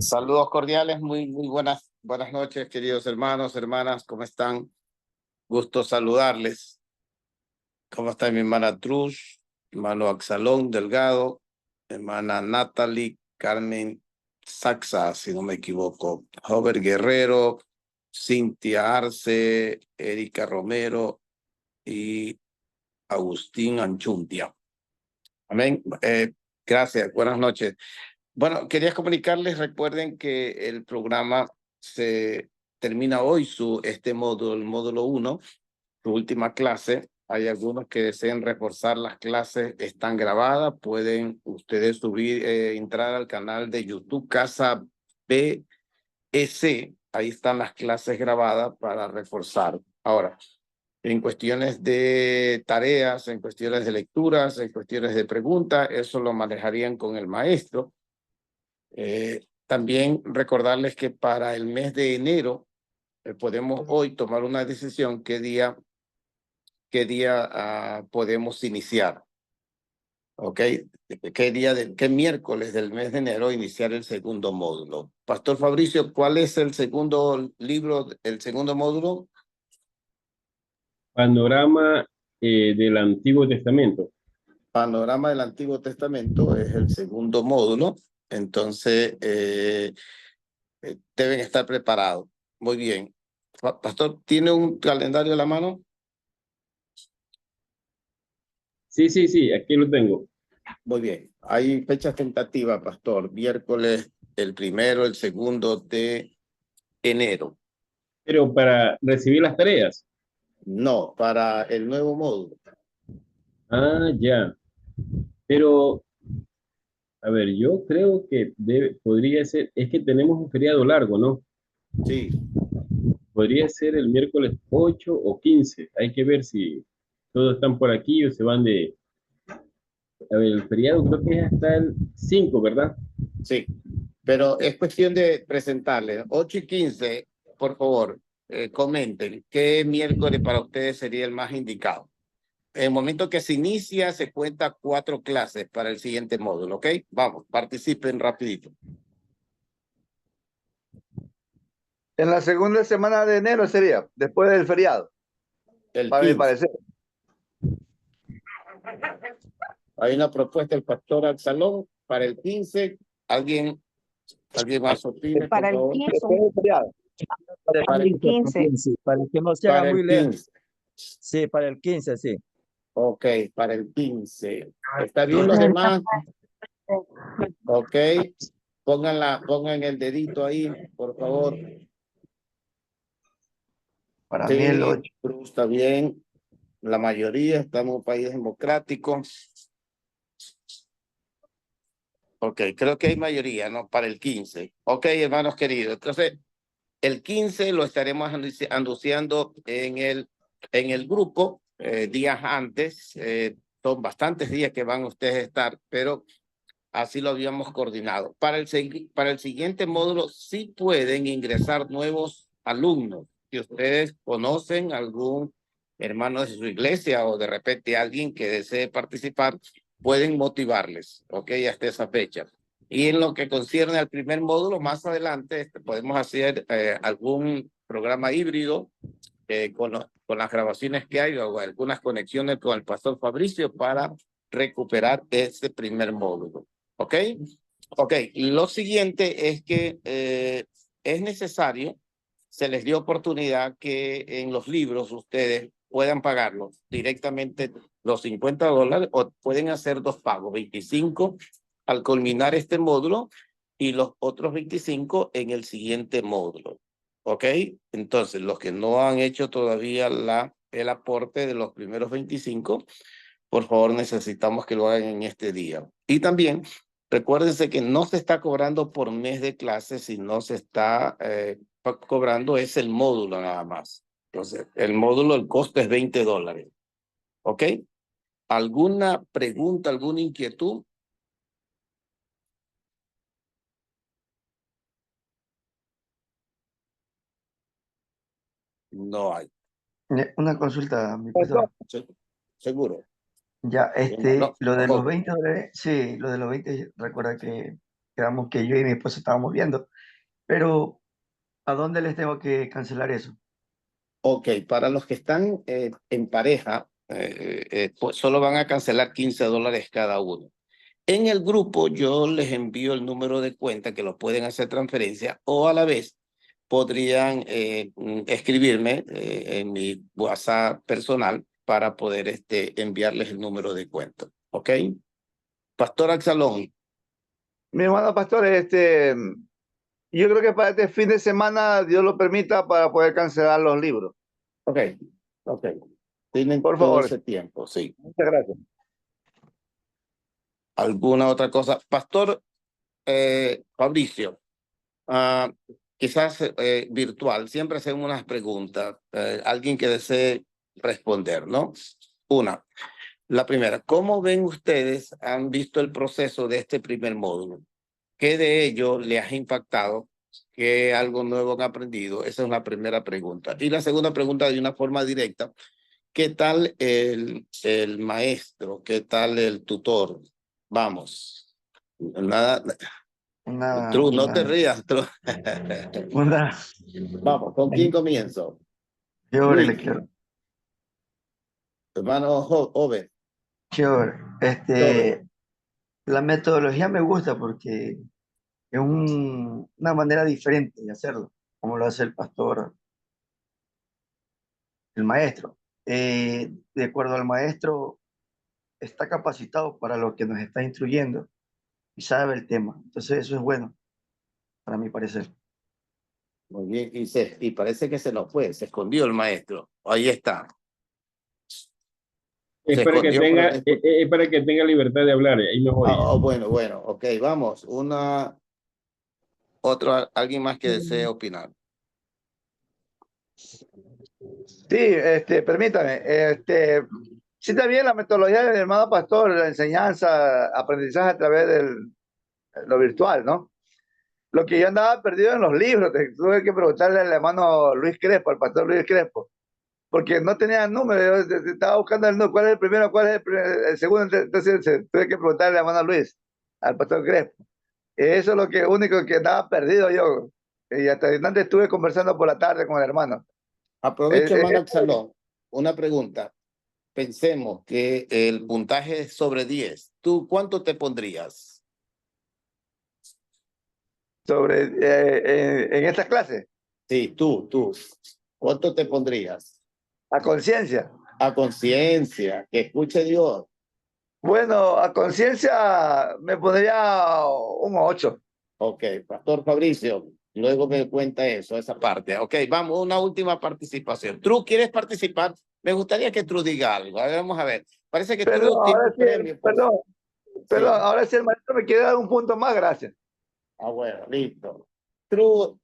Saludos cordiales, muy buenas noches, queridos hermanos, hermanas, ¿cómo están? Gusto saludarles. ¿Cómo está mi hermana Truz, hermano Axalón Delgado, hermana Natalie, Carmen Saxa, si no me equivoco, Robert Guerrero, Cintia Arce, Erika Romero y Agustín Anchuntia? Amén. Gracias. Buenas noches. Bueno, quería comunicarles, recuerden que el programa se termina hoy, este módulo, el módulo 1, su última clase. Hay algunos que deseen reforzar las clases, están grabadas, pueden ustedes subir, entrar al canal de YouTube Casa BEC, ahí están las clases grabadas para reforzar. Ahora, en cuestiones de tareas, en cuestiones de lecturas, en cuestiones de preguntas, eso lo manejarían con el maestro. También recordarles que para el mes de enero podemos hoy tomar una decisión qué día podemos iniciar. ¿Ok? ¿Qué miércoles del mes de enero iniciar el segundo módulo? Pastor Fabricio, ¿cuál es el segundo libro, el segundo módulo? Panorama del Antiguo Testamento. Panorama del Antiguo Testamento es el segundo módulo. Entonces, deben estar preparados. Muy bien. Pastor, ¿tiene un calendario a la mano? Sí, aquí lo tengo. Muy bien. Hay fechas tentativas, Pastor. Miércoles, el 1, el 2 de enero. Pero para recibir las tareas. No, para el nuevo módulo. Ah, ya. Pero, a ver, yo creo que podría ser, es que tenemos un feriado largo, ¿no? Sí. Podría ser el miércoles 8 o 15. Hay que ver si todos están por aquí o se van de... A ver, el feriado creo que es hasta el 5, ¿verdad? Sí, pero es cuestión de presentarle. 8 y 15, por favor, comenten qué miércoles para ustedes sería el más indicado. En el momento que se inicia, se cuenta 4 clases para el siguiente módulo, ¿ok? Vamos, participen rapidito. En la segunda semana de enero sería, después del feriado, El para mi 15. parecer. Hay una propuesta del pastor Absalón para el 15. ¿Alguien más opine, por Para el favor? 15, Después del feriado. para el 15. Para que no se haga Para muy el lento. 15. Sí, para el 15, sí. Ok, para el 15. ¿Está bien los demás? Ok. Pongan el dedito ahí, por favor. Para mí el Sí, 8. Cruz está bien. La mayoría estamos en un país democrático. Ok, creo que hay mayoría, ¿no? Para el 15. Ok, hermanos queridos. Entonces, el 15 lo estaremos anunciando en el grupo días antes. Son bastantes días que van ustedes a estar, pero así lo habíamos coordinado. Para el siguiente módulo sí pueden ingresar nuevos alumnos. Si ustedes conocen algún hermano de su iglesia o de repente alguien que desee participar, pueden motivarles, ¿ok? Hasta esa fecha. Y en lo que concierne al primer módulo, más adelante podemos hacer algún programa híbrido con las grabaciones que hay o algunas conexiones con el pastor Fabricio para recuperar ese primer módulo. ¿Ok? Ok, lo siguiente es que es necesario, se les dio oportunidad que en los libros ustedes puedan pagarlos directamente los $50 o pueden hacer 2 pagos, 25 al culminar este módulo y los otros 25 en el siguiente módulo. ¿Ok? Entonces, los que no han hecho todavía el aporte de los primeros 25, por favor, necesitamos que lo hagan en este día. Y también, recuérdense que no se está cobrando por mes de clase, sino se está cobrando es el módulo nada más. Entonces, el módulo, el costo es $20. ¿Ok? ¿Alguna pregunta, alguna inquietud? No hay. Una consulta, mi pastor. Seguro. Ya, No, lo de los ojo. $20, sí, lo de los 20, recuerda que quedamos que yo y mi esposa estábamos viendo, pero ¿a dónde les tengo que cancelar eso? Ok, para los que están en pareja, pues solo van a cancelar $15 cada uno. En el grupo yo les envío el número de cuenta que lo pueden hacer transferencia o a la vez podrían escribirme en mi WhatsApp personal para poder enviarles el número de cuenta. ¿Ok? Pastor Axalón. Mi hermano pastor, yo creo que para este fin de semana, Dios lo permita, para poder cancelar los libros. Ok, ok. Tienen Por todo favor. ese tiempo, sí. Muchas gracias. ¿Alguna otra cosa? Pastor Fabricio, quizás virtual, siempre hacemos unas preguntas. Alguien que desee responder, ¿no? La primera, ¿cómo ven ustedes, han visto el proceso de este primer módulo? ¿Qué de ello les ha impactado? ¿Qué algo nuevo han aprendido? Esa es la primera pregunta. Y la segunda pregunta, de una forma directa, ¿qué tal el maestro? ¿Qué tal el tutor? Vamos. Nada. True, no te rías, True. Vamos, ¿con quién comienzo? Yo Luis. le quiero. Hermano Ove. La metodología me gusta porque es una manera diferente de hacerlo, como lo hace el pastor, el maestro. De acuerdo al maestro, está capacitado para lo que nos está instruyendo y sabe el tema. Entonces eso es bueno, para mi parecer. Muy bien, y parece que se nos fue, se escondió el maestro. Ahí está. Es Se para que escondió, tenga, pero es para que tenga libertad de hablar, ahí me oye. bueno, ok, vamos. Alguien más que desee opinar. Sí, permítame. Sí, está bien la metodología del hermano pastor, la enseñanza, aprendizaje a través de lo virtual, ¿no? Lo que yo andaba perdido en los libros, tuve que preguntarle al hermano Luis Crespo, al pastor Luis Crespo, porque no tenía número, yo estaba buscando el número, cuál es el primero, cuál es el segundo, entonces tuve que preguntarle al hermano Luis, al pastor Crespo. Eso es lo único que andaba perdido yo, y hasta antes estuve conversando por la tarde con el hermano. Aprovecho, hermano Axalón, una pregunta. Pensemos que el puntaje es sobre 10. ¿Tú cuánto te pondrías? En estas clases. Sí, tú. ¿Cuánto te pondrías? A conciencia. A conciencia, que escuche Dios. Bueno, a conciencia me pondría un 8. Ok, Pastor Fabricio, luego me cuenta esa parte. Ok, vamos, una última participación. Tru, ¿quieres participar? Me gustaría que Tru diga algo. A ver, vamos a ver. Parece que Perdón, Tru tiene ahora un sí, premio. perdón, Sí. ahora sí el maestro me quiere dar un punto más, gracias. Bueno, listo. Tru,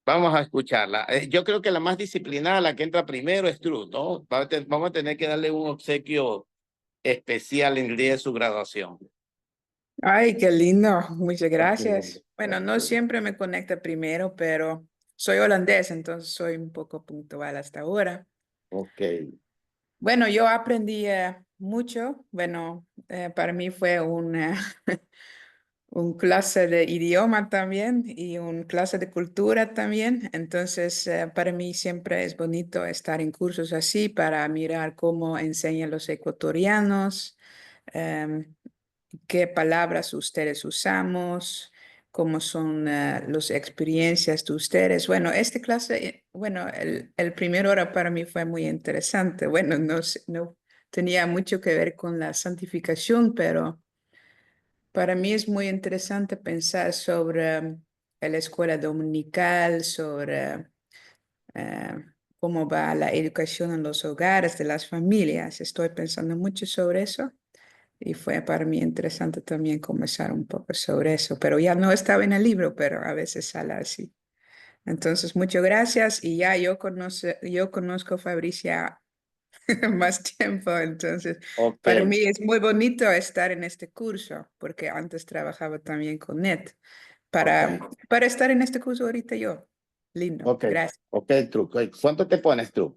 vamos a escucharla. Yo creo que la más disciplinada, la que entra primero, es Tru, ¿no? Vamos a tener que darle un obsequio especial en el día de su graduación. Ay, qué lindo. Muchas gracias. Bueno, no siempre me conecta primero, pero soy holandés, entonces soy un poco puntual hasta ahora. Ok. Bueno, yo aprendí mucho. Bueno, para mí fue un clase de idioma también y un clase de cultura también. Entonces, para mí siempre es bonito estar en cursos así para mirar cómo enseñan los ecuatorianos, em, qué palabras ustedes usamos, cómo son las experiencias de ustedes. Bueno, esta clase, bueno, el primer hora para mí fue muy interesante. Bueno, no tenía mucho que ver con la santificación, pero para mí es muy interesante pensar sobre la escuela dominical, sobre cómo va la educación en los hogares de las familias. Estoy pensando mucho sobre eso. Y fue para mí interesante también conversar un poco sobre eso, pero ya no estaba en el libro, pero a veces sale así. Entonces, muchas gracias y ya yo conozco a Fabricia más tiempo, entonces para mí es muy bonito estar en este curso, porque antes trabajaba también con NET, para estar en este curso ahorita yo. Lindo, gracias. Ok, Tru. ¿Cuánto te pones, Tru?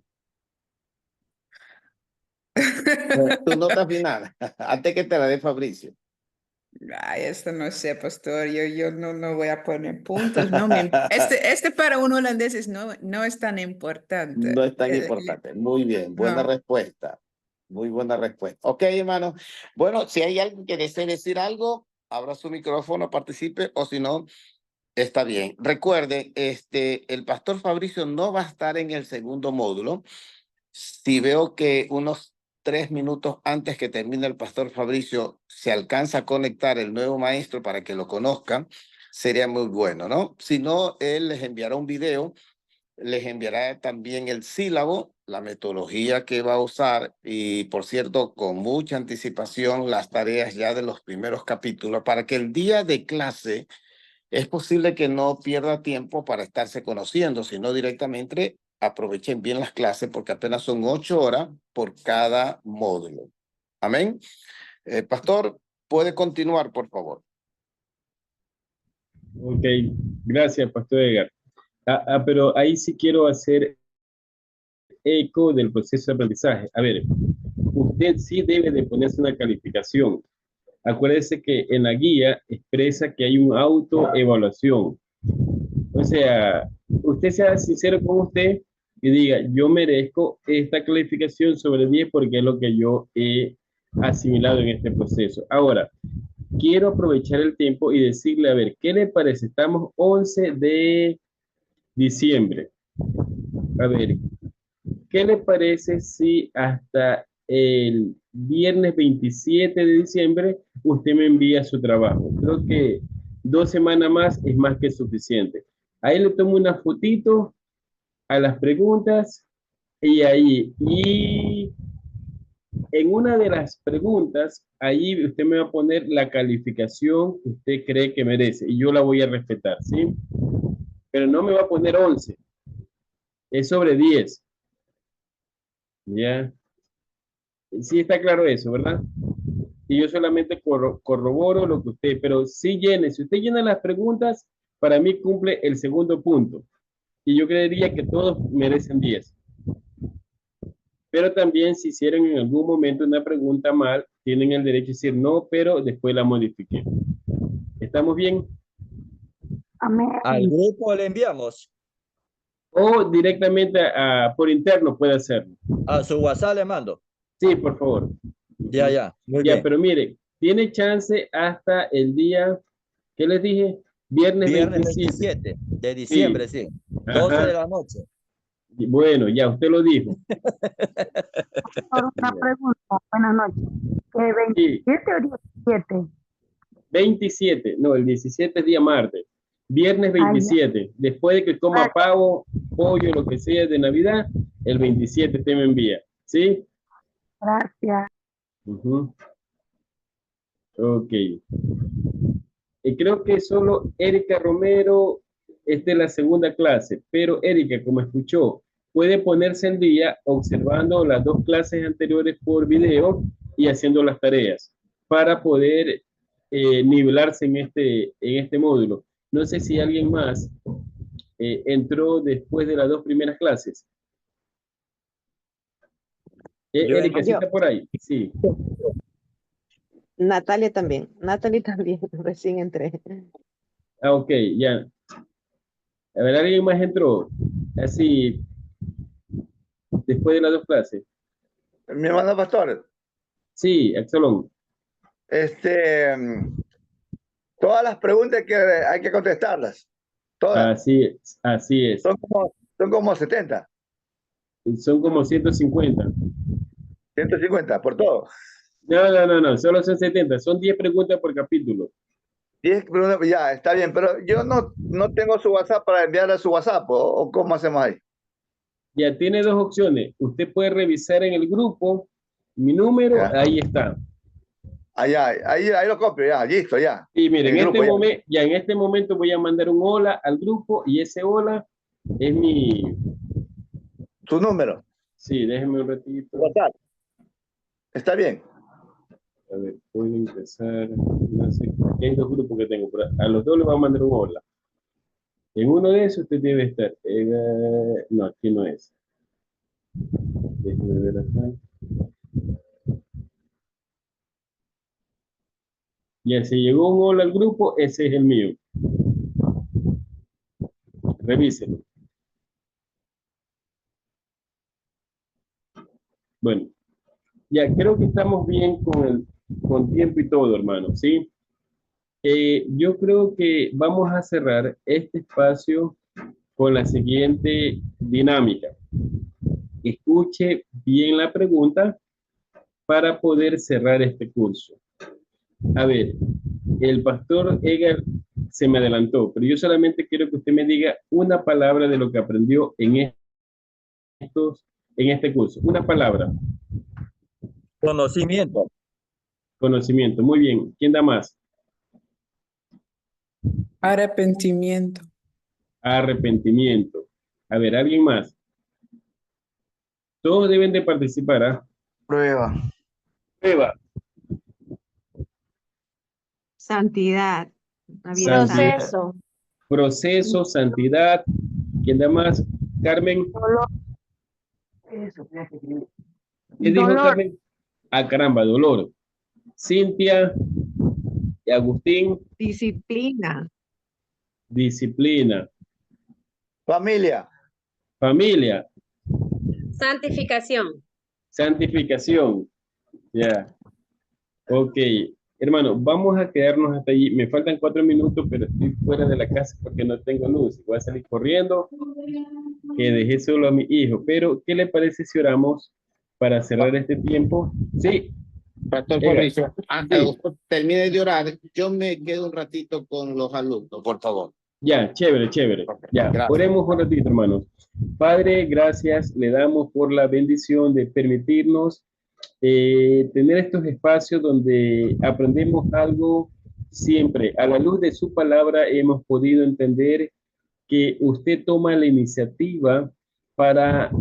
Tu nota final, antes que te la dé Fabricio. Ay, esto no sé, pastor. Yo no voy a poner puntos. No este para un holandés no es tan importante. No es tan importante. Muy bien, buena No. respuesta. Muy buena respuesta. Ok, hermano. Bueno, si hay alguien que desee decir algo, abra su micrófono, participe, o si no, está bien. Recuerde, el pastor Fabricio no va a estar en el segundo módulo. Si veo que unos 3 minutos antes que termine el pastor Fabricio se alcanza a conectar el nuevo maestro para que lo conozcan, sería muy bueno, ¿no? Si no, él les enviará un video, les enviará también el sílabo, la metodología que va a usar y, por cierto, con mucha anticipación, las tareas ya de los primeros capítulos para que el día de clase es posible que no pierda tiempo para estarse conociendo, sino directamente aprovechen bien las clases porque apenas son 8 horas por cada módulo. Amén. Pastor, puede continuar, por favor. Ok, gracias, Pastor Edgar. Pero ahí sí quiero hacer eco del proceso de aprendizaje. A ver, usted sí debe de ponerse una calificación. Acuérdese que en la guía expresa que hay una autoevaluación. O sea, usted sea sincero con usted y diga, yo merezco esta calificación sobre 10 porque es lo que yo he asimilado en este proceso. Ahora, quiero aprovechar el tiempo y decirle, a ver, ¿qué le parece? Estamos 11 de diciembre. A ver, ¿qué le parece si hasta el viernes 27 de diciembre usted me envía su trabajo? Creo que 2 semanas más es más que suficiente. Ahí le tomo una fotito a las preguntas y en una de las preguntas, ahí usted me va a poner la calificación que usted cree que merece y yo la voy a respetar, ¿sí? Pero no me va a poner 11, es sobre 10. ¿Ya? Sí está claro eso, ¿verdad? Y yo solamente corroboro lo que usted, pero sí llene, si usted llena las preguntas, para mí cumple el segundo punto. Y yo creería que todos merecen 10. Pero también si hicieron en algún momento una pregunta mal, tienen el derecho a decir no, pero después la modifiqué. ¿Estamos bien? Al grupo le enviamos. O directamente por interno puede hacerlo. A su WhatsApp le mando. Sí, por favor. Ya. Muy Ya, bien. pero mire, tiene chance hasta el día, ¿qué les dije? Viernes Viernes 27. 27 de Sí. diciembre, sí. 12 de la noche. Bueno, ya usted lo dijo. Una pregunta, buenas noches. Sí, 27 o 17? 27, no, el 17 es día martes. Viernes Ay, 27. Después de que coma pavo, pollo, lo que sea de Navidad, el 27 usted me envía. ¿Sí? gracias. Ujú. Ok. Y creo que solo Erika Romero es de la segunda clase, pero Erika, como escuchó, puede ponerse al día observando las 2 clases anteriores por video y haciendo las tareas para poder nivelarse en este módulo. No sé si alguien más entró después de las 2 primeras clases. Yo Erika, ¿sí Yo, está por ahí? Sí. Natalia también. Natalie también, recién entré. Ah, ok, ya. A ver, ¿alguien más entró? Así, después de las 2 clases. Mi hermano pastor, Sí, Axelón. todas las preguntas que hay que contestarlas. Todas. Así es, así es. Son como 70, Son como 150. 150 por todo. No, solo son 70. Son 10 preguntas por capítulo. 10 preguntas, ya, está bien, pero yo no tengo su WhatsApp para enviarle a su WhatsApp, o cómo hacemos ahí. Ya tiene 2 opciones. Usted puede revisar en el grupo mi número, Ya, ahí está. ahí lo copio, ya, listo, ya. Y mire, En el grupo, ya. en este momento voy a mandar un hola al grupo y ese hola es mi. Su número, Sí, déjeme un ratito. WhatsApp. Está bien. A ver, puedo empezar. No sé, aquí hay 2 grupos que tengo. Pero a los dos les voy a mandar un hola. En uno de esos usted debe estar. No, aquí no es. Déjeme ver acá. Ya se llegó un hola al grupo, ese es el mío. Revíselo. Bueno, ya creo que estamos bien con tiempo y todo, hermano, ¿sí? Yo creo que vamos a cerrar este espacio con la siguiente dinámica. Escuche bien la pregunta para poder cerrar este curso. A ver, el pastor Edgar se me adelantó, pero yo solamente quiero que usted me diga una palabra de lo que aprendió en este curso. Una palabra. Conocimiento. Conocimiento. Muy bien. ¿Quién da más? Arrepentimiento. Arrepentimiento. A ver, ¿alguien más? Todos deben de participar, ¿ah? Prueba. Prueba. Santidad. Una vida Santidad. santa. Proceso. Proceso, santidad. ¿Quién da más? Carmen. Dolor. ¿Qué dijo Dolor. Carmen? Ah, caramba, dolor. Cintia y Agustín, Disciplina. disciplina. Familia. Familia, Santificación. santificación. Ya. Ok. Hermano, vamos a quedarnos hasta allí. Me faltan 4 minutos, pero estoy fuera de la casa porque no tengo luz. Voy a salir corriendo, que dejé solo a mi hijo. Pero, ¿qué le parece si oramos para cerrar este tiempo? Sí, Pastor Edgar. Fabricio, Sí. termine de orar. Yo me quedo un ratito con los alumnos, por favor. Ya, chévere, chévere. Ya, Gracias. oremos un ratito, hermanos. Padre, gracias, le damos por la bendición de permitirnos tener estos espacios donde aprendemos algo siempre. A la luz de su palabra hemos podido entender que usted toma la iniciativa para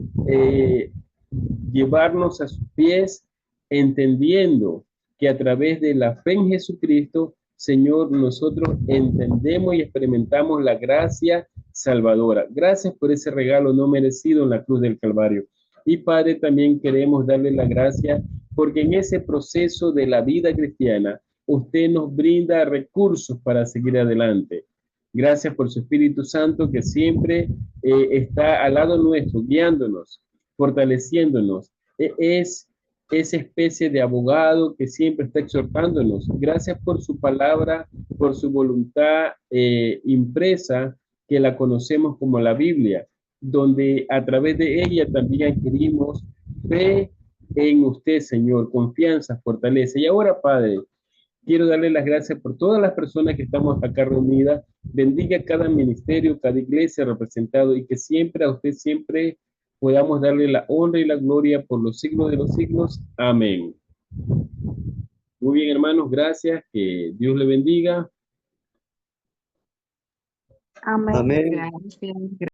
llevarnos a sus pies, entendiendo que a través de la fe en Jesucristo, Señor, nosotros entendemos y experimentamos la gracia salvadora. Gracias por ese regalo no merecido en la cruz del Calvario. Y Padre, también queremos darle la gracia porque en ese proceso de la vida cristiana, usted nos brinda recursos para seguir adelante. Gracias por su Espíritu Santo que siempre está al lado nuestro, guiándonos, fortaleciéndonos. Es esa especie de abogado que siempre está exhortándonos. Gracias por su palabra, por su voluntad impresa, que la conocemos como la Biblia, donde a través de ella también adquirimos fe en usted, Señor, confianza, fortaleza. Y ahora, Padre, quiero darle las gracias por todas las personas que estamos acá reunidas. Bendiga cada ministerio, cada iglesia representado y que siempre a usted siempre podamos darle la honra y la gloria por los siglos de los siglos. Amén. Muy bien, hermanos, gracias. Que Dios le bendiga. Amén. Amén. Gracias.